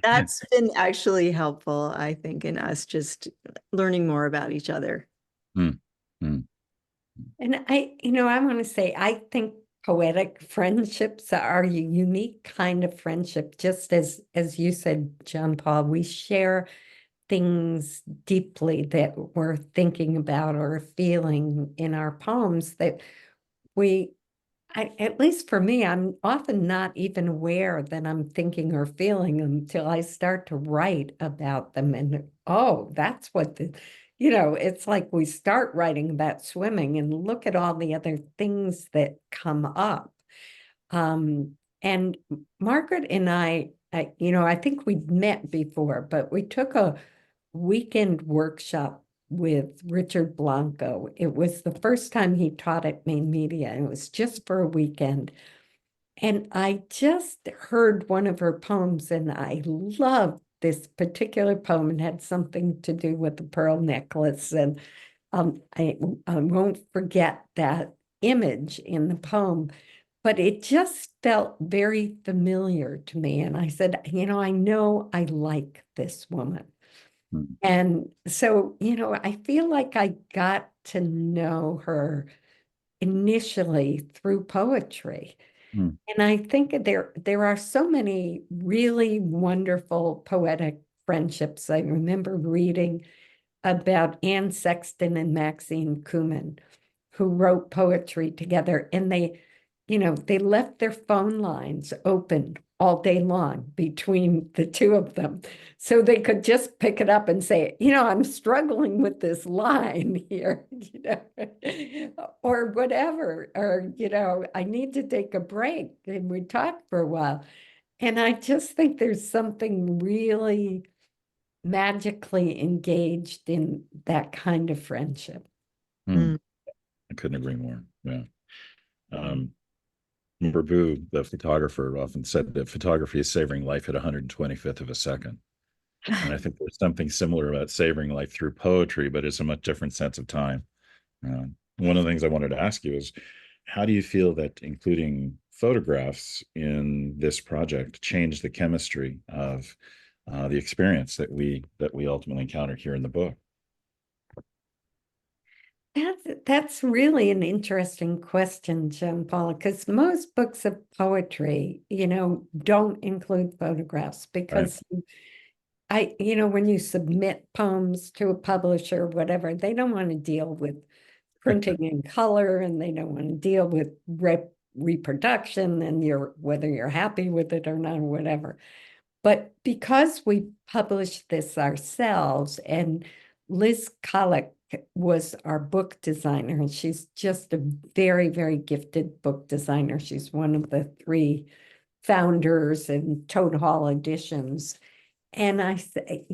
that's been actually helpful, I think, in us just learning more about each other. Hmm. Hmm. And I want to say, I think poetic friendships are a unique kind of friendship. Just as you said, John Paul, we share things deeply that we're thinking about or feeling in our poems that at least for me, I'm often not even aware that I'm thinking or feeling until I start to write about them. And oh, that's what it's like we start writing about swimming and look at all the other things that come up. And Margaret and I think we'd met before, but we took a weekend workshop with Richard Blanco. It was the first time he taught at Maine Media, and it was just for a weekend. And I just heard one of her poems, and I loved this particular poem. It had something to do with the pearl necklace. And I won't forget that image in the poem, but it just felt very familiar to me. And I said, I know I like this woman. Hmm. And so, I feel like I got to know her initially through poetry. Hmm. And I think there are so many really wonderful poetic friendships. I remember reading about Anne Sexton and Maxine Kumin, who wrote poetry together. And they left their phone lines open all day long between the two of them. So they could just pick it up and say, I'm struggling with this line here, or whatever, or, I need to take a break, and we talk for a while. And I just think there's something really magically engaged in that kind of friendship. I couldn't agree more. Yeah. Boo, the photographer, often said that photography is savoring life at 125th of a second. And I think there's something similar about savoring life through poetry, but it's a much different sense of time. One of the things I wanted to ask you is, how do you feel that including photographs in this project changed the chemistry of the experience that we ultimately encounter here in the book? That's really an interesting question, John Paul, because most books of poetry, don't include photographs because when you submit poems to a publisher or whatever, they don't want to deal with printing in color, and they don't want to deal with reproduction and whether you're happy with it or not or whatever. But because we published this ourselves, and Liz Collick was our book designer, and she's just a very, very gifted book designer. She's one of the 3 founders and Toad Hall editions. And I say,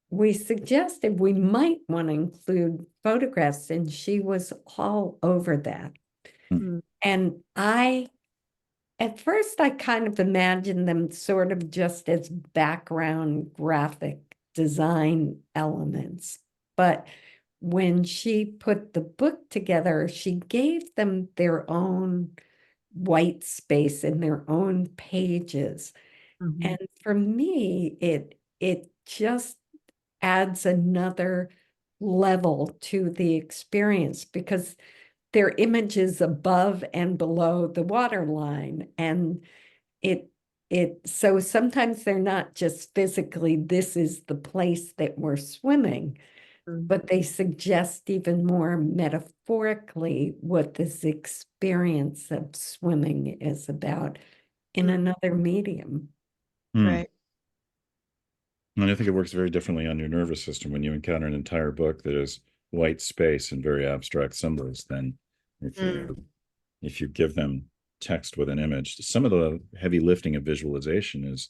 we suggested we might want to include photographs, and she was all over that. And at first, I kind of imagined them sort of just as background graphic design elements. But when she put the book together, she gave them their own white space and their own pages. And for me, it just adds another level to the experience, because they're images above and below the waterline. And so sometimes they're not just physically, this is the place that we're swimming, but they suggest even more metaphorically what this experience of swimming is about in another medium. Right. And I think it works very differently on your nervous system when you encounter an entire book that is white space and very abstract symbols than if you give them text with an image. Some of the heavy lifting of visualization is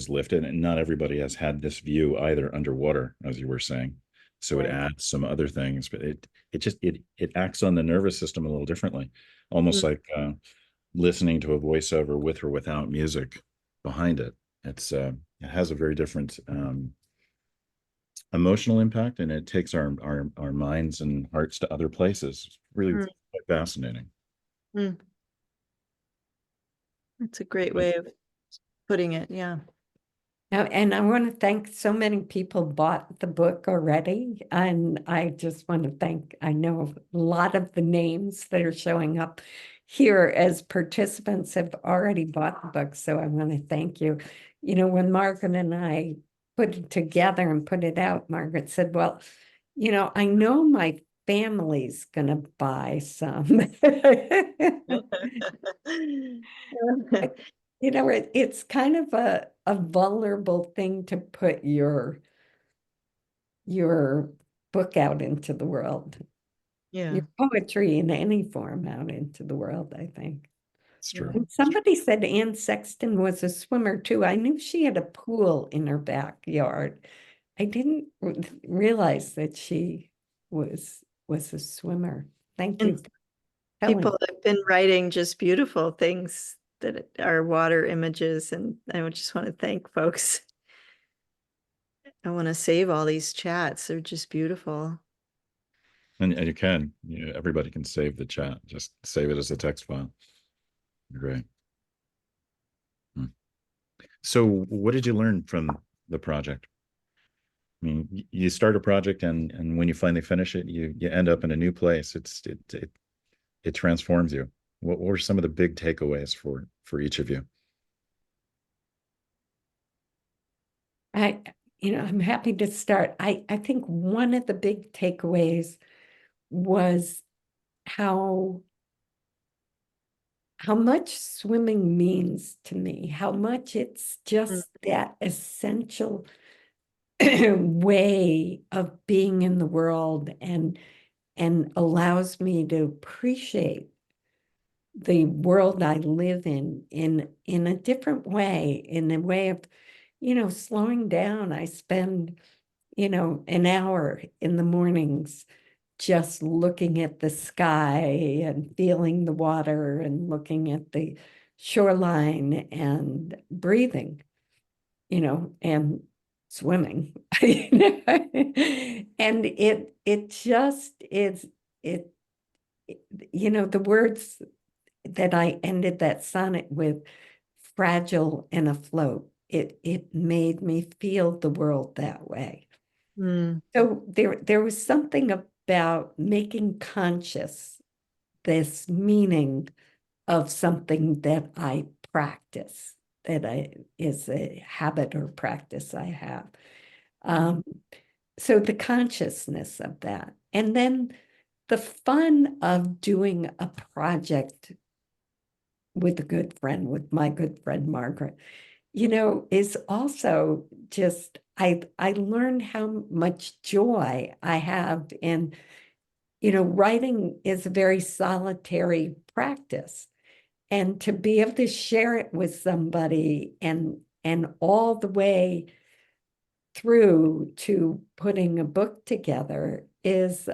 lifted, and not everybody has had this view either underwater, as you were saying. So it adds some other things, but it acts on the nervous system a little differently, almost like listening to a voiceover with or without music behind it. It has a very different emotional impact, and it takes our minds and hearts to other places. It's really quite fascinating. That's a great way of putting it. Yeah. Now, and I want to thank so many people bought the book already. And I just want to thank, I know a lot of the names that are showing up here as participants have already bought the book. So I want to thank you. When Margaret and I put it together and put it out, Margaret said, well, I know my family's going to buy some. It's kind of a vulnerable thing to put your book out into the world. Yeah. Your poetry in any form out into the world, I think. It's true. And somebody said Anne Sexton was a swimmer too. I knew she had a pool in her backyard. I didn't realize that she was a swimmer. Thank you. People have been writing just beautiful things that are water images, and I would just want to thank folks. I want to save all these chats. They're just beautiful. And you can, everybody can save the chat. Just save it as a text file. Great. So what did you learn from the project? I mean, you start a project, and when you finally finish it, you end up in a new place. It transforms you. What were some of the big takeaways for each of you? I'm happy to start. I think one of the big takeaways was how how much swimming means to me, how much it's just that essential way of being in the world and allows me to appreciate the world I live in a different way, in a way of, slowing down. I spend, an hour in the mornings just looking at the sky and feeling the water and looking at the shoreline and breathing, and swimming. And it just is, it, the words that I ended that sonnet with, fragile and afloat, it made me feel the world that way. Mm. So there was something about making conscious this meaning of something that I practice, is a habit or practice I have. So the consciousness of that, and then the fun of doing a project with a good friend, with my good friend Margaret, is also just, I learned how much joy I have in, writing is a very solitary practice. And to be able to share it with somebody and all the way through to putting a book together is,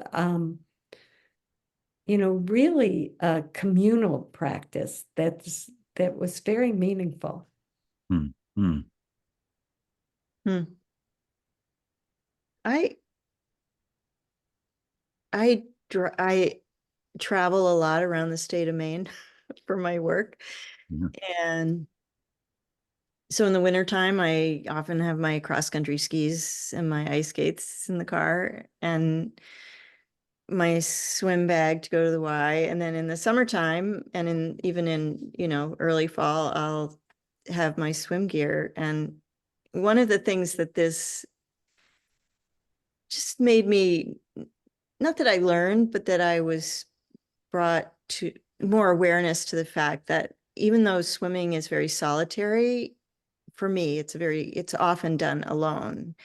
really a communal practice that was very meaningful. Hmm. Hmm. Hmm. I travel a lot around the state of Maine for my work. Yeah. And so in the wintertime, I often have my cross-country skis and my ice skates in the car and my swim bag to go to the Y. And then in the summertime and even in, early fall, I'll have my swim gear. And one of the things that this just made me, not that I learned, but that I was brought to more awareness to the fact that even though swimming is very solitary, for me, it's often done alone.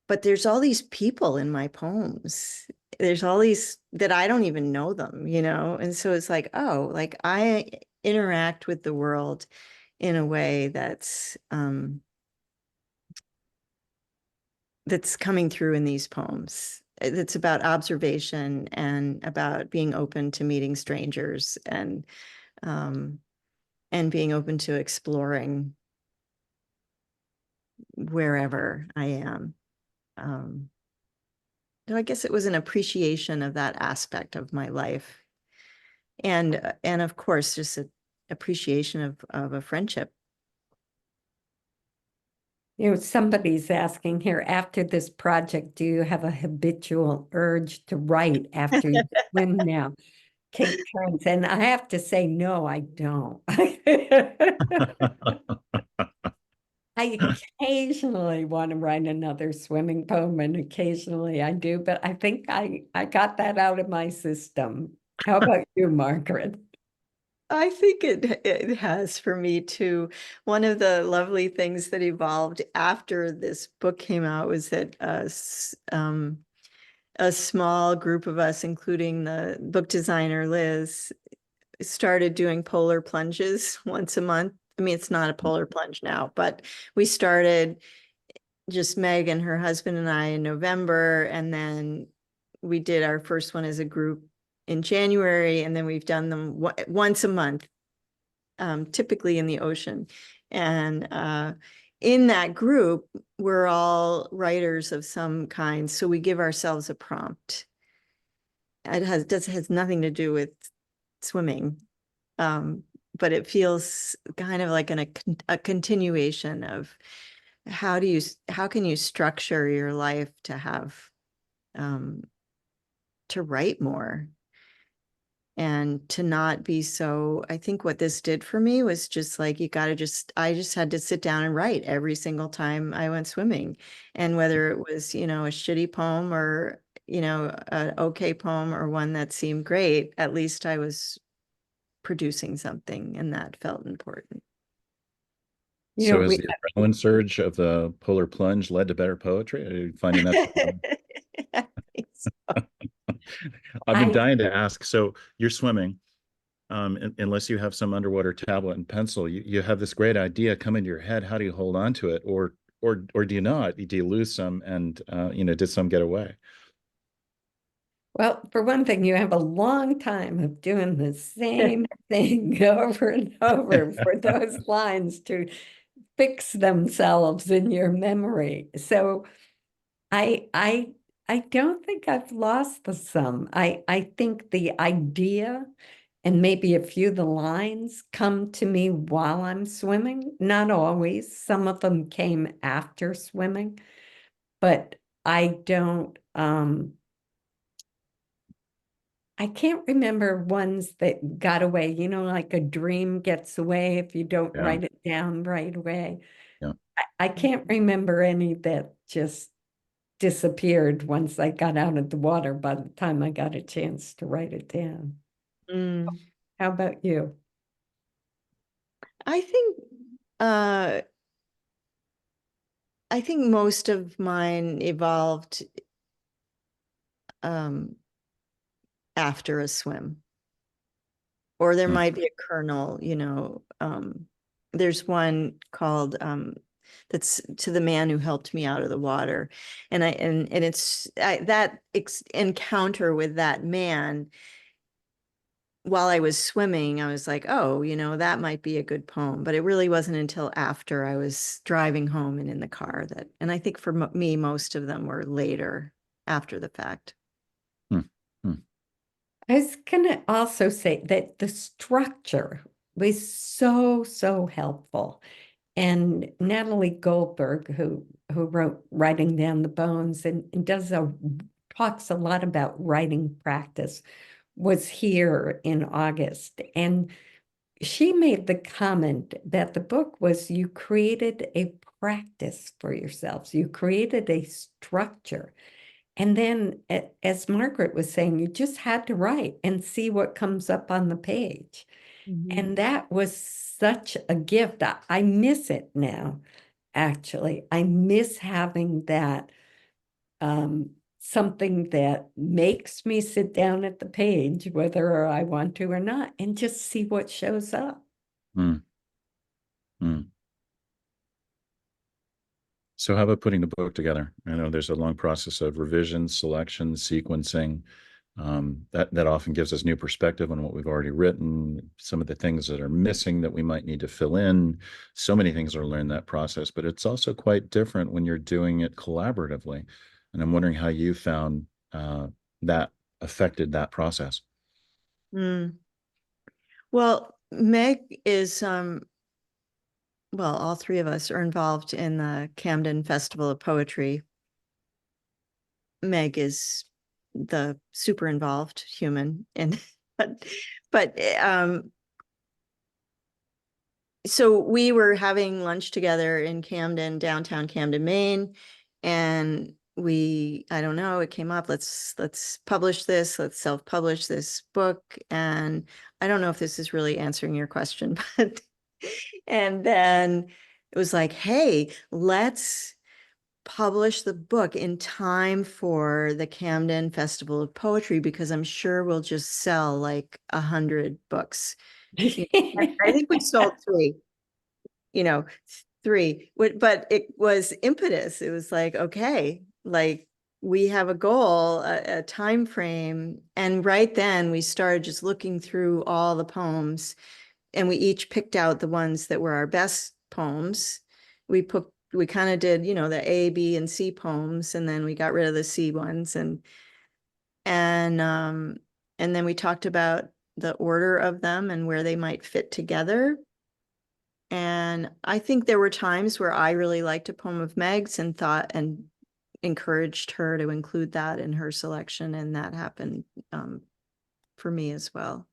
But there's all these people in my poems. There's all these that I don't even know them, And so it's like, oh, like I interact with the world in a way that's coming through in these poems. It's about observation and about being open to meeting strangers and being open to exploring wherever I am. So I guess it was an appreciation of that aspect of my life, and of course, just an appreciation of a friendship. Somebody's asking here, after this project, do you have a habitual urge to write after you swim now? Take turns. And I have to say, no, I don't. I occasionally want to write another swimming poem, and occasionally I do, but I think I got that out of my system. How about you, Margaret? I think it has for me too. One of the lovely things that evolved after this book came out was that a small group of us, including the book designer Liz, started doing polar plunges once a month. I mean, it's not a polar plunge now, but we started, just Meg and her husband and I, in November, and then we did our first one as a group in January, and then we've done them once a month, typically in the ocean. And in that group, we're all writers of some kind, so we give ourselves a prompt. It has nothing to do with swimming, but it feels kind of like a continuation of how can you structure your life to have to write more and to not be so. I think what this did for me was just like, I just had to sit down and write every single time I went swimming. And whether it was, a shitty poem or, an okay poem or one that seemed great, at least I was producing something, and that felt important. You So know, has the adrenaline surge of the polar plunge led to better poetry? Are you finding that? I think so. I've been I dying to ask. So you're swimming, unless you have some underwater tablet and pencil, you have this great idea come into your head. How do you hold on to it, or do you not? Do you lose some, and did some get away? Well, for one thing, you have a long time of doing the same thing over and over for those lines to fix themselves in your memory. So I don't think I've lost the sum. I think the idea and maybe a few of the lines come to me while I'm swimming. Not always. Some of them came after swimming, but I don't I can't remember ones that got away, like a dream gets away if you don't Yeah, write it down right away. yeah. I can't remember any that just disappeared once I got out of the water by the time I got a chance to write it down. Mm. How about you? I think uh I think most of mine evolved um after a swim. Or there Hmm. might be a kernel, there's one called that's to the man who helped me out of the water. And it's that encounter with that man while I was swimming, I was like, oh, that might be a good poem. But it really wasn't until after I was driving home and in the car and I think for me, most of them were later after the fact. Hmm. Hmm. I was gonna also say that the structure was so helpful. And Natalie Goldberg, who wrote Writing Down the Bones and talks a lot about writing practice, was here in August. And she made the comment that the book was you created a practice for yourselves. You created a structure. And then, as Margaret was saying, you just had to write and see what comes up on the page. And that was such a gift. I miss it now, actually. I miss having that something that makes me sit down at the page, whether I want to or not, and just see what shows up. Hmm. Hmm. So how about putting the book together? I know there's a long process of revision, selection, sequencing. That often gives us new perspective on what we've already written, some of the things that are missing that we might need to fill in. So many things are learned in that process, but it's also quite different when you're doing it collaboratively. And I'm wondering how you found that affected that process. Mm. Well, Meg is well, all three of us are involved in the Camden Festival of Poetry. Meg is the super involved human, and but so we were having lunch together in Camden, downtown Camden, Maine, and I don't know, it came up, let's publish this, let's self-publish this book. And I don't know if this is really answering your question, but and then it was like, hey, let's publish the book in time for the Camden Festival of Poetry, because I'm sure we'll just sell like 100 books. I think we sold three, you know, but it was impetus. It was like, okay, like we have a goal, a time frame. And right then we started just looking through all the poems, and we each picked out the ones that were our best poems. We kind of did, the A, B, and C poems, and then we got rid of the C ones, and um and then we talked about the order of them and where they might fit together. And I think there were times where I really liked a poem of Meg's and thought and encouraged her to include that in her selection, and that happened for me as well.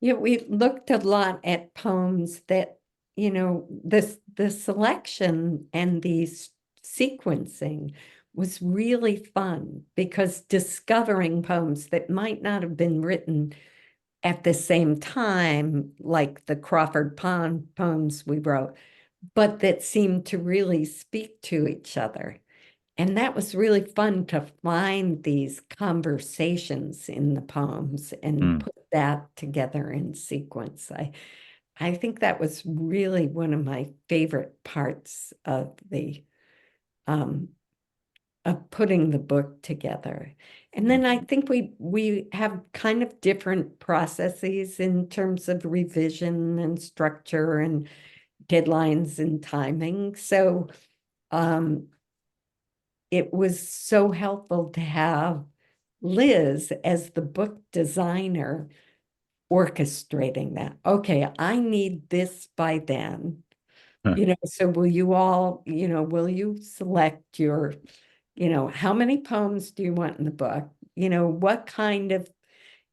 Yeah, we looked a lot at poems that, the selection and the sequencing was really fun because discovering poems that might not have been written at the same time, like the Crawford Pond poems we wrote, but that seemed to really speak to each other. And that was really fun to find these conversations in the poems and put that together in sequence. I think that was really one of my favorite parts of the of putting the book together. And then I think we have kind of different processes in terms of revision and structure and deadlines and timing. So it was so helpful to have Liz as the book designer orchestrating that. Okay, I need this by then. Huh. So will you all, will you select your, how many poems do you want in the book? What kind of,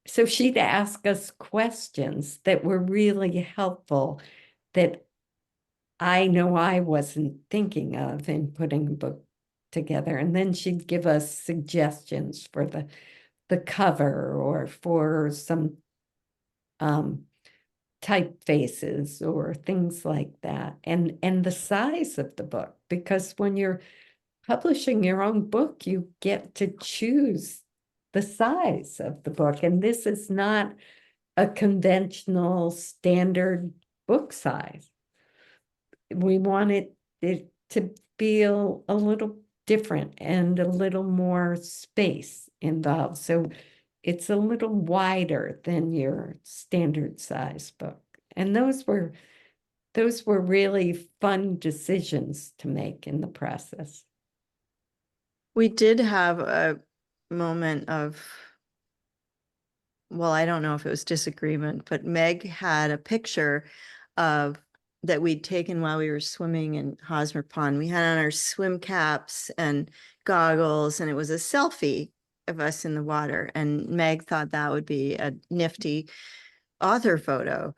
so she'd ask us questions that were really helpful that I know I wasn't thinking of in putting a book together. And then she'd give us suggestions for the cover or for some typefaces or things like that. And the size of the book, because when you're publishing your own book, you get to choose the size of the book. And this is not a conventional standard book size. We wanted it to feel a little different and a little more space involved. So it's a little wider than your standard size book. And those were really fun decisions to make in the process. We did have a moment of, well, I don't know if it was disagreement, but Meg had a picture of that we'd taken while we were swimming in Hosmer Pond. We had on our swim caps and goggles, and it was a selfie of us in the water. And Meg thought that would be a nifty author photo.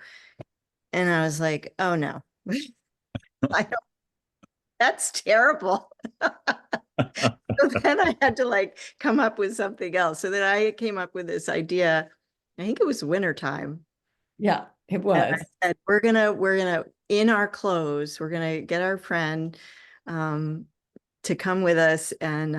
And I was like, oh no, I don't, that's terrible. So then I had to come up with something else. So then I came up with this idea. I think it was wintertime. Yeah, it And was. I said, we're gonna in our clothes, we're gonna get our friend to come with us, and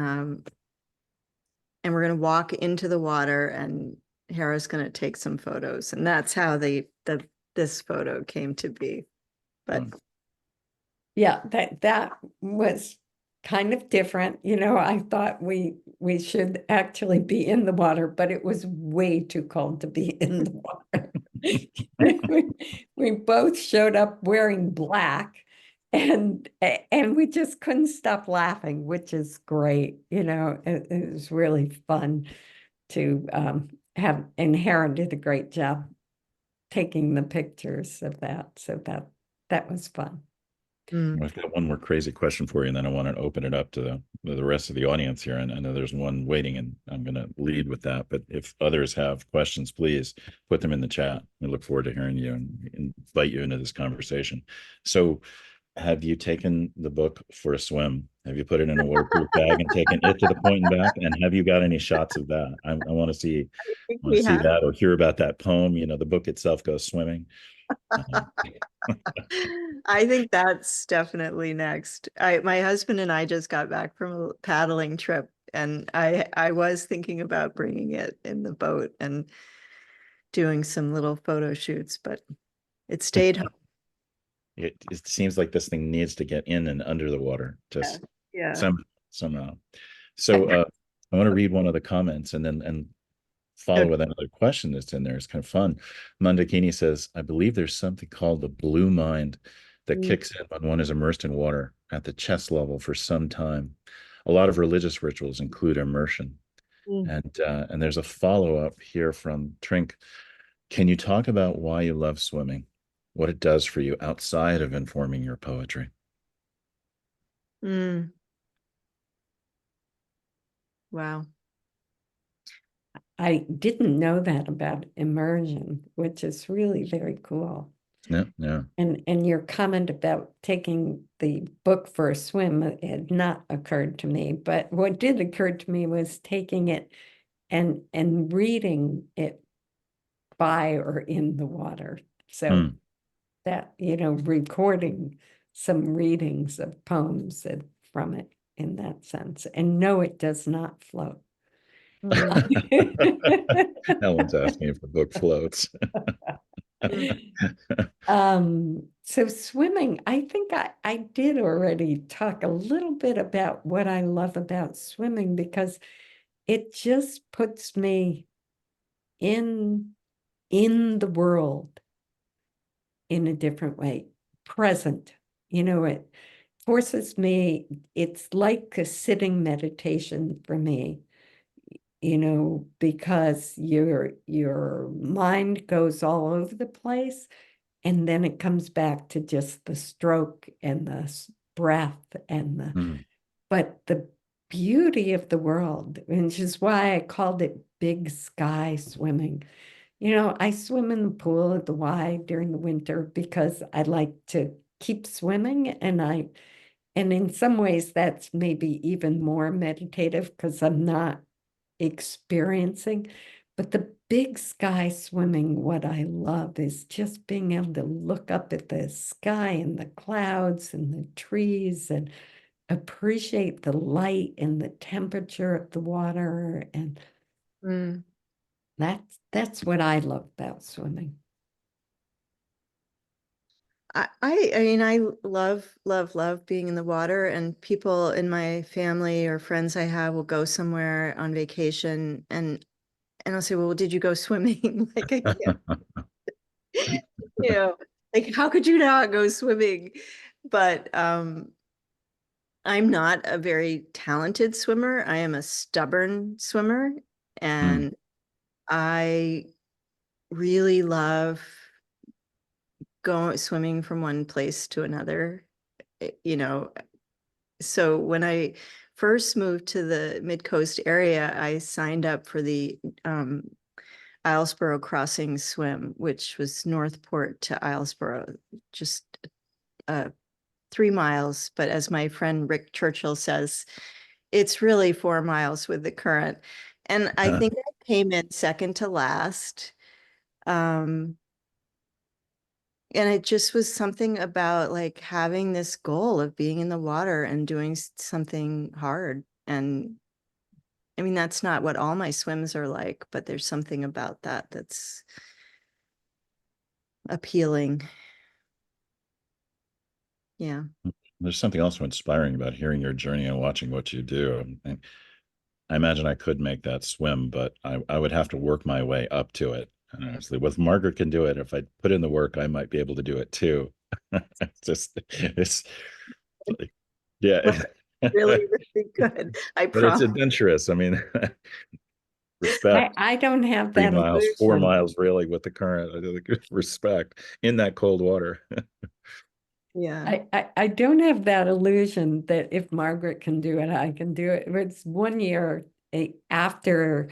we're gonna walk into the water, and Hera's gonna take some photos. And that's how this photo came to be. But yeah, that was kind of different. I thought we should actually be in the water, but it was way too cold to be in the water. we both showed up wearing black, and we just couldn't stop laughing, which is great. It was really fun to have, and Hera did a great job taking the pictures of that. So that was fun. I've got one more crazy question for you, and then I want to open it up to the rest of the audience here. And I know there's one waiting, and I'm going to lead with that. But if others have questions, please put them in the chat. We look forward to hearing you and invite you into this conversation. So, have you taken the book for a swim? Have you put it in a waterproof bag and taken it to the point and back? And have you got any shots of that? I want to see, that or hear about that poem. The book itself goes swimming. I think that's definitely next. My husband and I just got back from a paddling trip, and I was thinking about bringing it in the boat and doing some little photo shoots, but it stayed home. It seems like this thing needs to get in and under the water, just somehow. So I want to read one of the comments and follow with another question that's in there. It's kind of fun. Mandakini says, I believe there's something called the blue mind that kicks in when one is immersed in water at the chest level for some time. A lot of religious rituals include immersion. And there's a follow-up here from Trink. Can you talk about why you love swimming, what it does for you outside of informing your poetry? Wow. I didn't know that about immersion, which is really very cool. Yeah. And your comment about taking the book for a swim had not occurred to me, but what did occur to me was taking it and reading it by or in the water. So Hmm. that, recording some readings of poems from it in that sense. And no, it does not float. No one's asking if the book floats. So swimming, I think I did already talk a little bit about what I love about swimming, because it just puts me in the world in a different way, present. It forces me, it's like a sitting meditation for me, because your mind goes all over the place, and then it comes back to just the stroke and the breath and Hmm. but the beauty of the world, which is why I called it big sky swimming. I swim in the pool at the Y during the winter because I like to keep swimming, and in some ways that's maybe even more meditative because I'm not experiencing. But the big sky swimming, what I love is just being able to look up at the sky and the clouds and the trees and appreciate the light and the temperature of the water. And Mm. that's what I love about swimming. I mean, I love, love, love being in the water, and people in my family or friends I have will go somewhere on vacation and I'll say, well, did you go swimming? Like I can't, like how could you not go swimming? But I'm not a very talented swimmer. I am a stubborn swimmer, Hmm. and I really love going swimming from one place to another. You know, so when I first moved to the Mid-Coast area, I signed up for the Islesboro Crossing swim, which was Northport to Islesboro, just 3 miles. But as my friend Rick Churchill says, it's really 4 miles with the current. And I think I came in second to last. Um, and it just was something about like having this goal of being in the water and doing something hard. And I mean, that's not what all my swims are like, but there's something about that that's appealing. Yeah. There's something also inspiring about hearing your journey and watching what you do. And I imagine I could make that swim, but I would have to work my way up to it. And honestly, with Margaret can do it. If I put in the work, I might be able to do it too. It's like, Well, yeah. really, really good. I But it's promise. adventurous. I mean, respect. I don't have 3 miles, four illusion. miles, really, with the current. I think respect in that cold water. Yeah. I don't have that illusion that if Margaret can do it, I can do it. It's one year after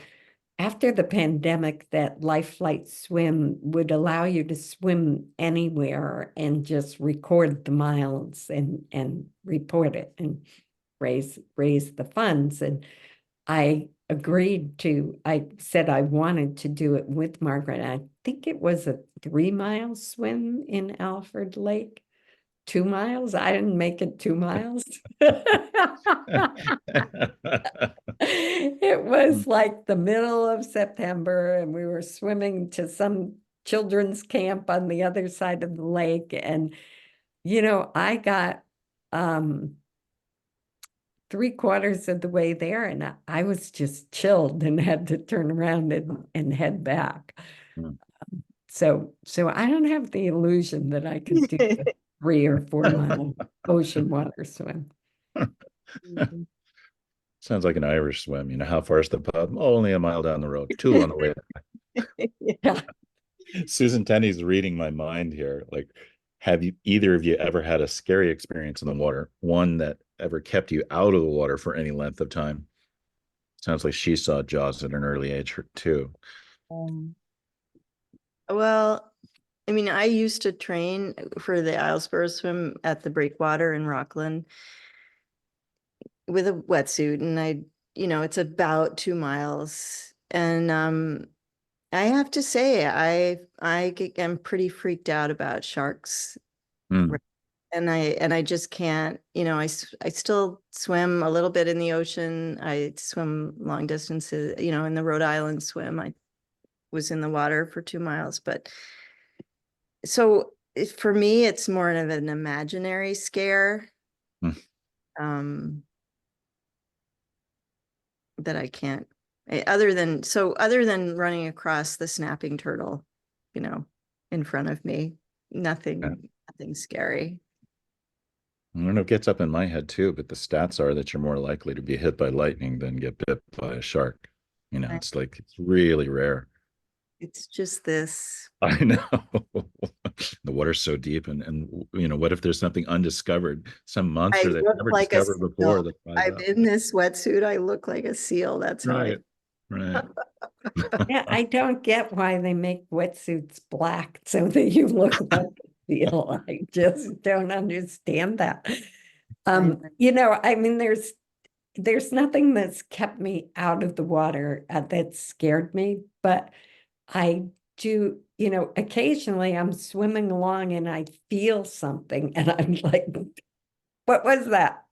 the pandemic that Life Flight Swim would allow you to swim anywhere and just record the miles and report it and raise the funds. And I I said I wanted to do it with Margaret. I think it was a 3 mile swim in Alfred Lake. 2 miles. I didn't make it 2 miles. It was like the middle of September, and we were swimming to some children's camp on the other side of the lake. And, I got 3/4 of the way there, and I was just chilled and had to turn around and head back. So I don't have the illusion that I could do a 3 or 4 mile ocean water swim. Sounds like an Irish swim. You know, how far is the pub? Oh, only a mile down the road. 2 on the way. Yeah. Susan Tenney's reading my mind here. Like, have you either of you ever had a scary experience in the water? One that ever kept you out of the water for any length of time? Sounds like she saw Jaws at an early age too. Well, I mean, I used to train for the Islesboro swim at the Breakwater in Rockland with a wetsuit, and it's about 2 miles. And I have to say, I'm pretty freaked out about sharks. Hmm. And I just can't, I still swim a little bit in the ocean. I swim long distances, in the Rhode Island swim. I was in the water for 2 miles, but so for me, it's more of an imaginary scare. Hmm. Um, that I can't, other than running across the snapping turtle, in front of me, nothing scary. I don't know, it gets up in my head too, but the stats are that you're more likely to be hit by lightning than get bit by a shark. I- It's like it's really rare. It's just this. I know. The water's so deep and what if there's something undiscovered, some I monster they've look never like a discovered before seal. that flies I'm up. in this wetsuit. I look like a seal. That's how I. Right. Right. Yeah, I don't get why they make wetsuits black so that you look like a seal. I just don't understand that. I mean, there's nothing that's kept me out of the water that scared me, but I do, occasionally I'm swimming along and I feel something and I'm like, what was that?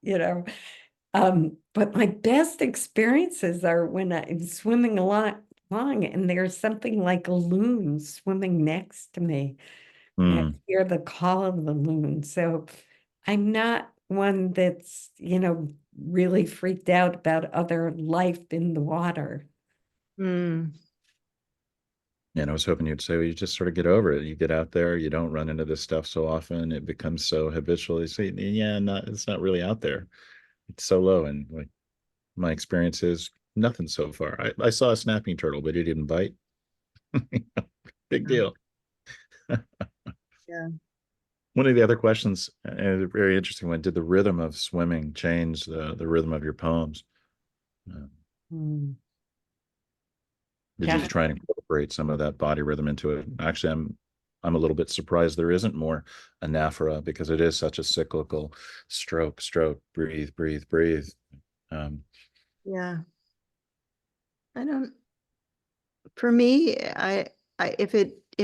But my best experiences are when I'm swimming along and there's something like a loon swimming next to me. I Hmm. hear the call of the loon. So I'm not one that's, really freaked out about other life in the water. Mm, And I was hoping you'd say, well, you just sort of get over it. You get out there, you don't run into this stuff so often. It becomes so habitual. You say, yeah, it's not really out there. It's so low. And like my experience is nothing so far. I saw a snapping turtle, but it didn't bite. Big deal. yeah. One of the other questions, a very interesting one, did the rhythm of swimming change the rhythm of your poems? Uh, Hmm. did you Yeah. try and incorporate some of that body rhythm into it? Actually, I'm a little bit surprised there isn't more anaphora because it is such a cyclical stroke, stroke, breathe, breathe, breathe. Um, Yeah. I don't, for me, if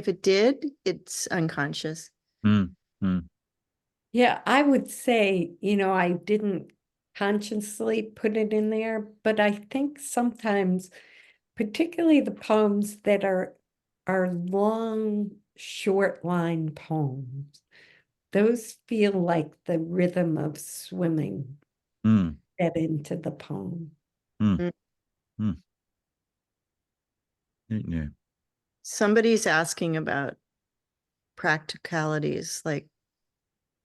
it did, it's unconscious. hmm, hmm, Yeah, I would say, I didn't consciously put it in there, but I think sometimes, particularly the poems that are long, short line poems, those feel like the rhythm of swimming hmm, get into the poem. hmm, Mm. hmm. Yeah. Somebody's asking about practicalities like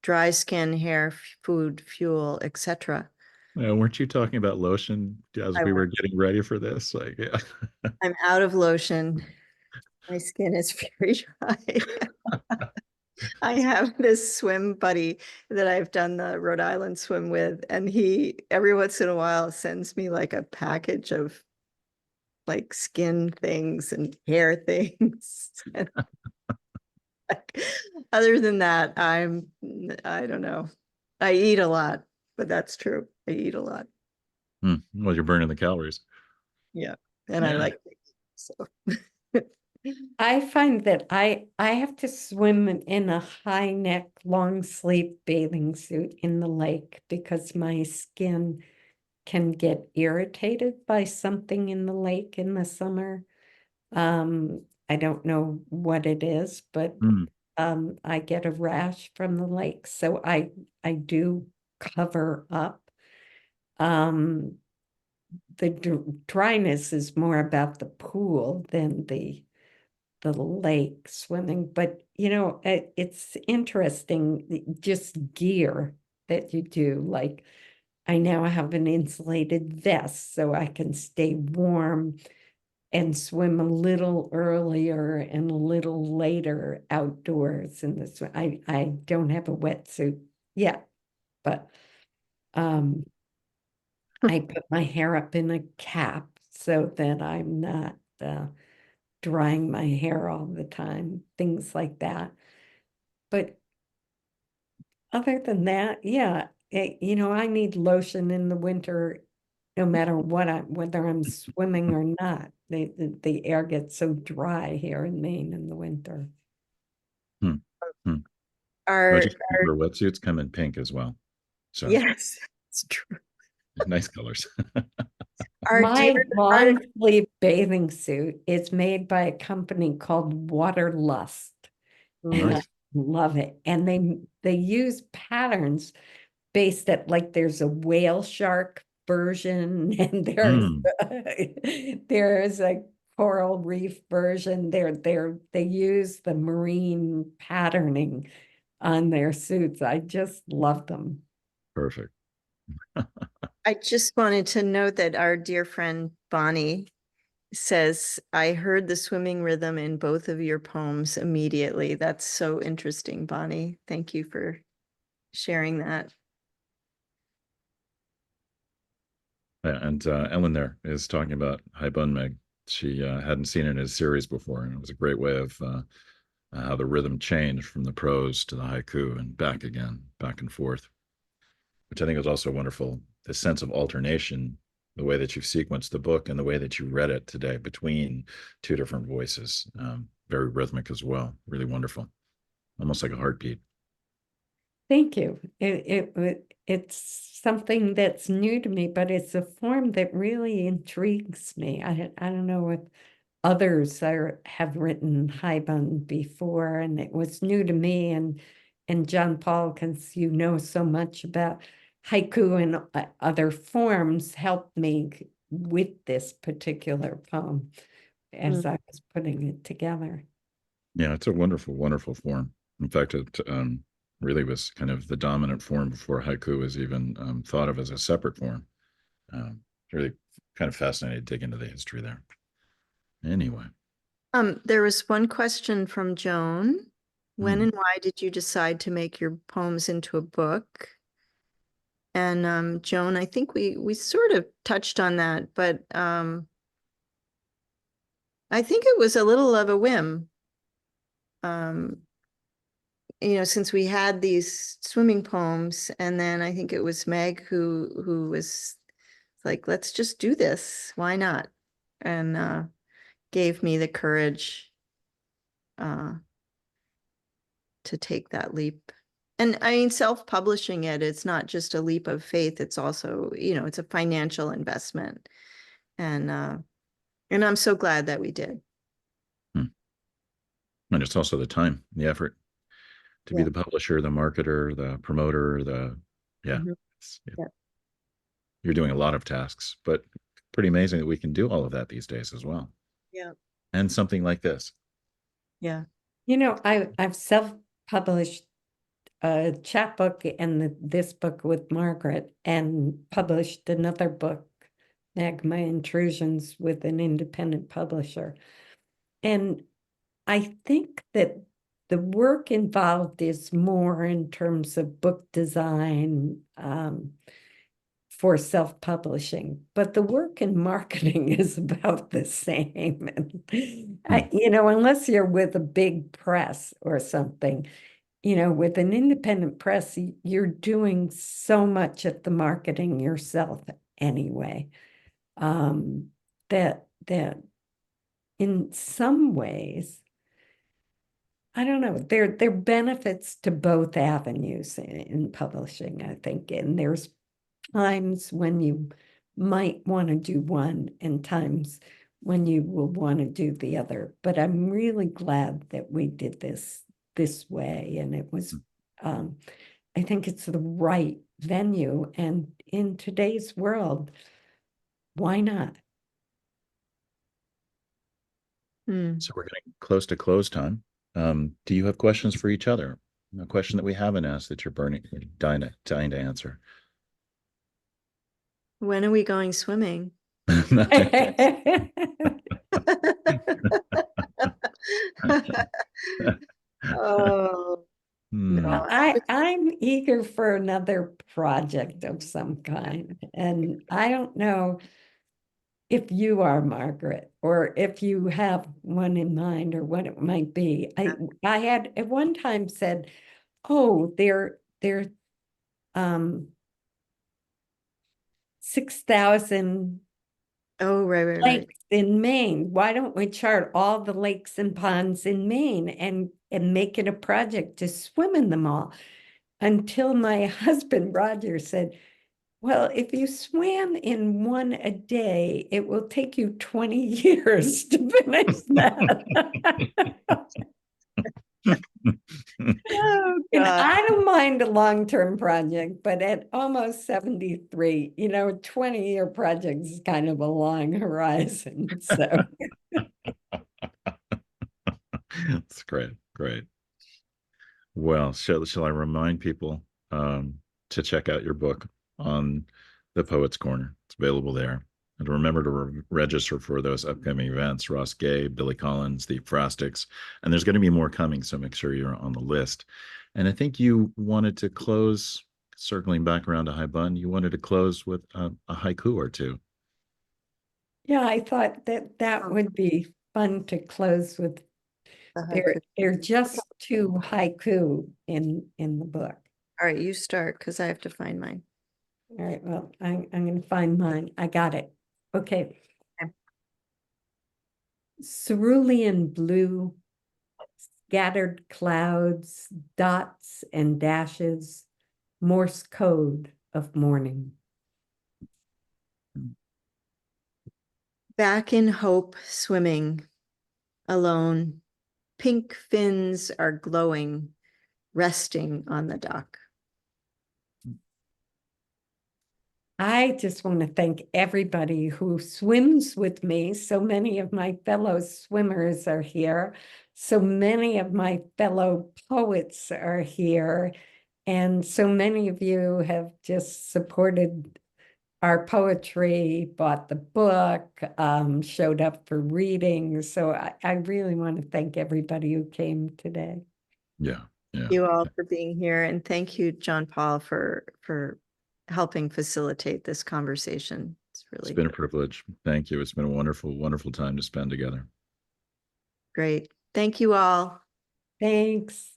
dry skin, hair, food, fuel, etc. Weren't you talking about lotion as I we was. were getting ready for this? Like, yeah. I'm out of lotion. My skin is very dry. I have this swim buddy that I've done the Rhode Island swim with, and he every once in a while sends me like a package of like skin things and hair things. And like, other than that, I don't know. I eat a lot, but that's true. I eat a lot. Hmm. Well, you're burning the calories. Yeah. And I Yeah. like it. So I find that I have to swim in a high neck, long sleeve bathing suit in the lake because my skin can get irritated by something in the lake in the summer. I don't know what it is, but Hmm. I get a rash from the lake, so I do cover up. Um, the dryness is more about the pool than the lake swimming, but it's interesting, just gear that you do. Like I now have an insulated vest so I can stay warm and swim a little earlier and a little later outdoors in the swim. I don't have a wetsuit yet, but um I put my hair up in a cap so that I'm not drying my hair all the time, things like that. But other than that, yeah, I need lotion in the winter no matter whether I'm swimming or not. The air gets so dry here in Maine in the winter. Hmm. Hmm. Are, Just our wetsuits come in pink as well. So yes, it's true. nice colors. Our My dear, long sleeve bathing suit is made by a company called Waterlust, and I Nice. love it. And they use patterns based at, like, there's a whale shark version, and Mm, there's a coral reef version. They use the marine patterning on their suits. I just love them. perfect. I just wanted to note that our dear friend Bonnie says, I heard the swimming rhythm in both of your poems immediately. That's so interesting, Bonnie. Thank you for sharing that. Yeah, and Ellen there is talking about Hi Bun Meg. She hadn't seen it in a series before, and it was a great way of how the rhythm changed from the prose to the haiku and back again, back and forth, which I think was also wonderful. The sense of alternation, the way that you've sequenced the book and the way that you read it today between two different voices, very rhythmic as well. Really wonderful, almost like a heartbeat. Thank you. It's something that's new to me, but it's a form that really intrigues me. I don't know if others have written Haibun before, and it was new to me. And John Paul, because you know so much about haiku and other forms, helped me with this particular poem as I was putting it together. Yeah, it's a wonderful, wonderful form. In fact, it really was kind of the dominant form before haiku was even thought of as a separate form. Really kind of fascinating to dig into the history there. Anyway, There was one question from Joan. When Hmm. and why did you decide to make your poems into a book? And Joan, I think we sort of touched on that, but I think it was a little of a whim. Since we had these swimming poems, and then I think it was Meg who was like, let's just do this. Why not? And gave me the courage to take that leap. And I mean, self-publishing it's not just a leap of faith, it's also, it's a financial investment. And I'm so glad that we did. And it's also the time, the effort to be Yeah. the publisher, the marketer, the promoter, yeah, Mhm. yeah, Yeah. you're doing a lot of tasks, but pretty amazing that we can do all of that these days as well. Yeah. And something like this. Yeah. I've self-published a chapbook and this book with Margaret, and published another book, Magma Intrusions, with an independent publisher. And I think that the work involved is more in terms of book design, for self-publishing, but the work in marketing is about the same. And unless you're with a big press or something, with an independent press, you're doing so much of the marketing yourself anyway. That in some ways, I don't know, there are benefits to both avenues in publishing, I think. And there's times when you might want to do one and times when you will want to do the other. But I'm really glad that we did this way. And it was, I think it's the right venue. And in today's world, why not? So we're getting close to close time. Do you have questions for each other? A question that we haven't asked that you're dying to answer. When are we going swimming? Oh, Hmm. no. I'm eager for another project of some kind. And I don't know if you are, Margaret, or if you have one in mind or what it might be. I had at one time said, oh, they're 6,000 Oh, right. lakes in Maine. Why don't we chart all the lakes and ponds in Maine and make it a project to swim in them all? Until my husband Roger said, well, if you swam in one a day, it will take you 20 years to finish that. Oh, And God. I don't mind a long-term project, but at almost 73, 20-year project is kind of a long horizon. So That's great. Great. Well, shall I remind people to check out your book on the Poets Corner? It's available there. And remember to register for those upcoming events, Ross Gay, Billy Collins, the Frastics, and there's going to be more coming, so make sure you're on the list. And I think you wanted to close, circling back around to High Bun, you wanted to close with a haiku or two. yeah, I thought that would be fun to close with. The There haiku. are just 2 haiku in the book. All right, you start because I have to find mine. All right, well, I'm going to find mine. I got it. Okay. Okay. Cerulean blue, scattered clouds, dots and dashes, Morse code of morning. Back in hope, swimming, alone, pink fins are glowing, resting on the dock. I just want to thank everybody who swims with me. So many of my fellow swimmers are here. So many of my fellow poets are here. And so many of you have just supported our poetry, bought the book, showed up for readings. So I really want to thank everybody who came today. Yeah. Thank you all for being here, and thank you, John Paul, for helping facilitate this conversation. It's been a privilege. Thank you. It's been a wonderful, wonderful time to spend together. Great. Thank you all. Thanks.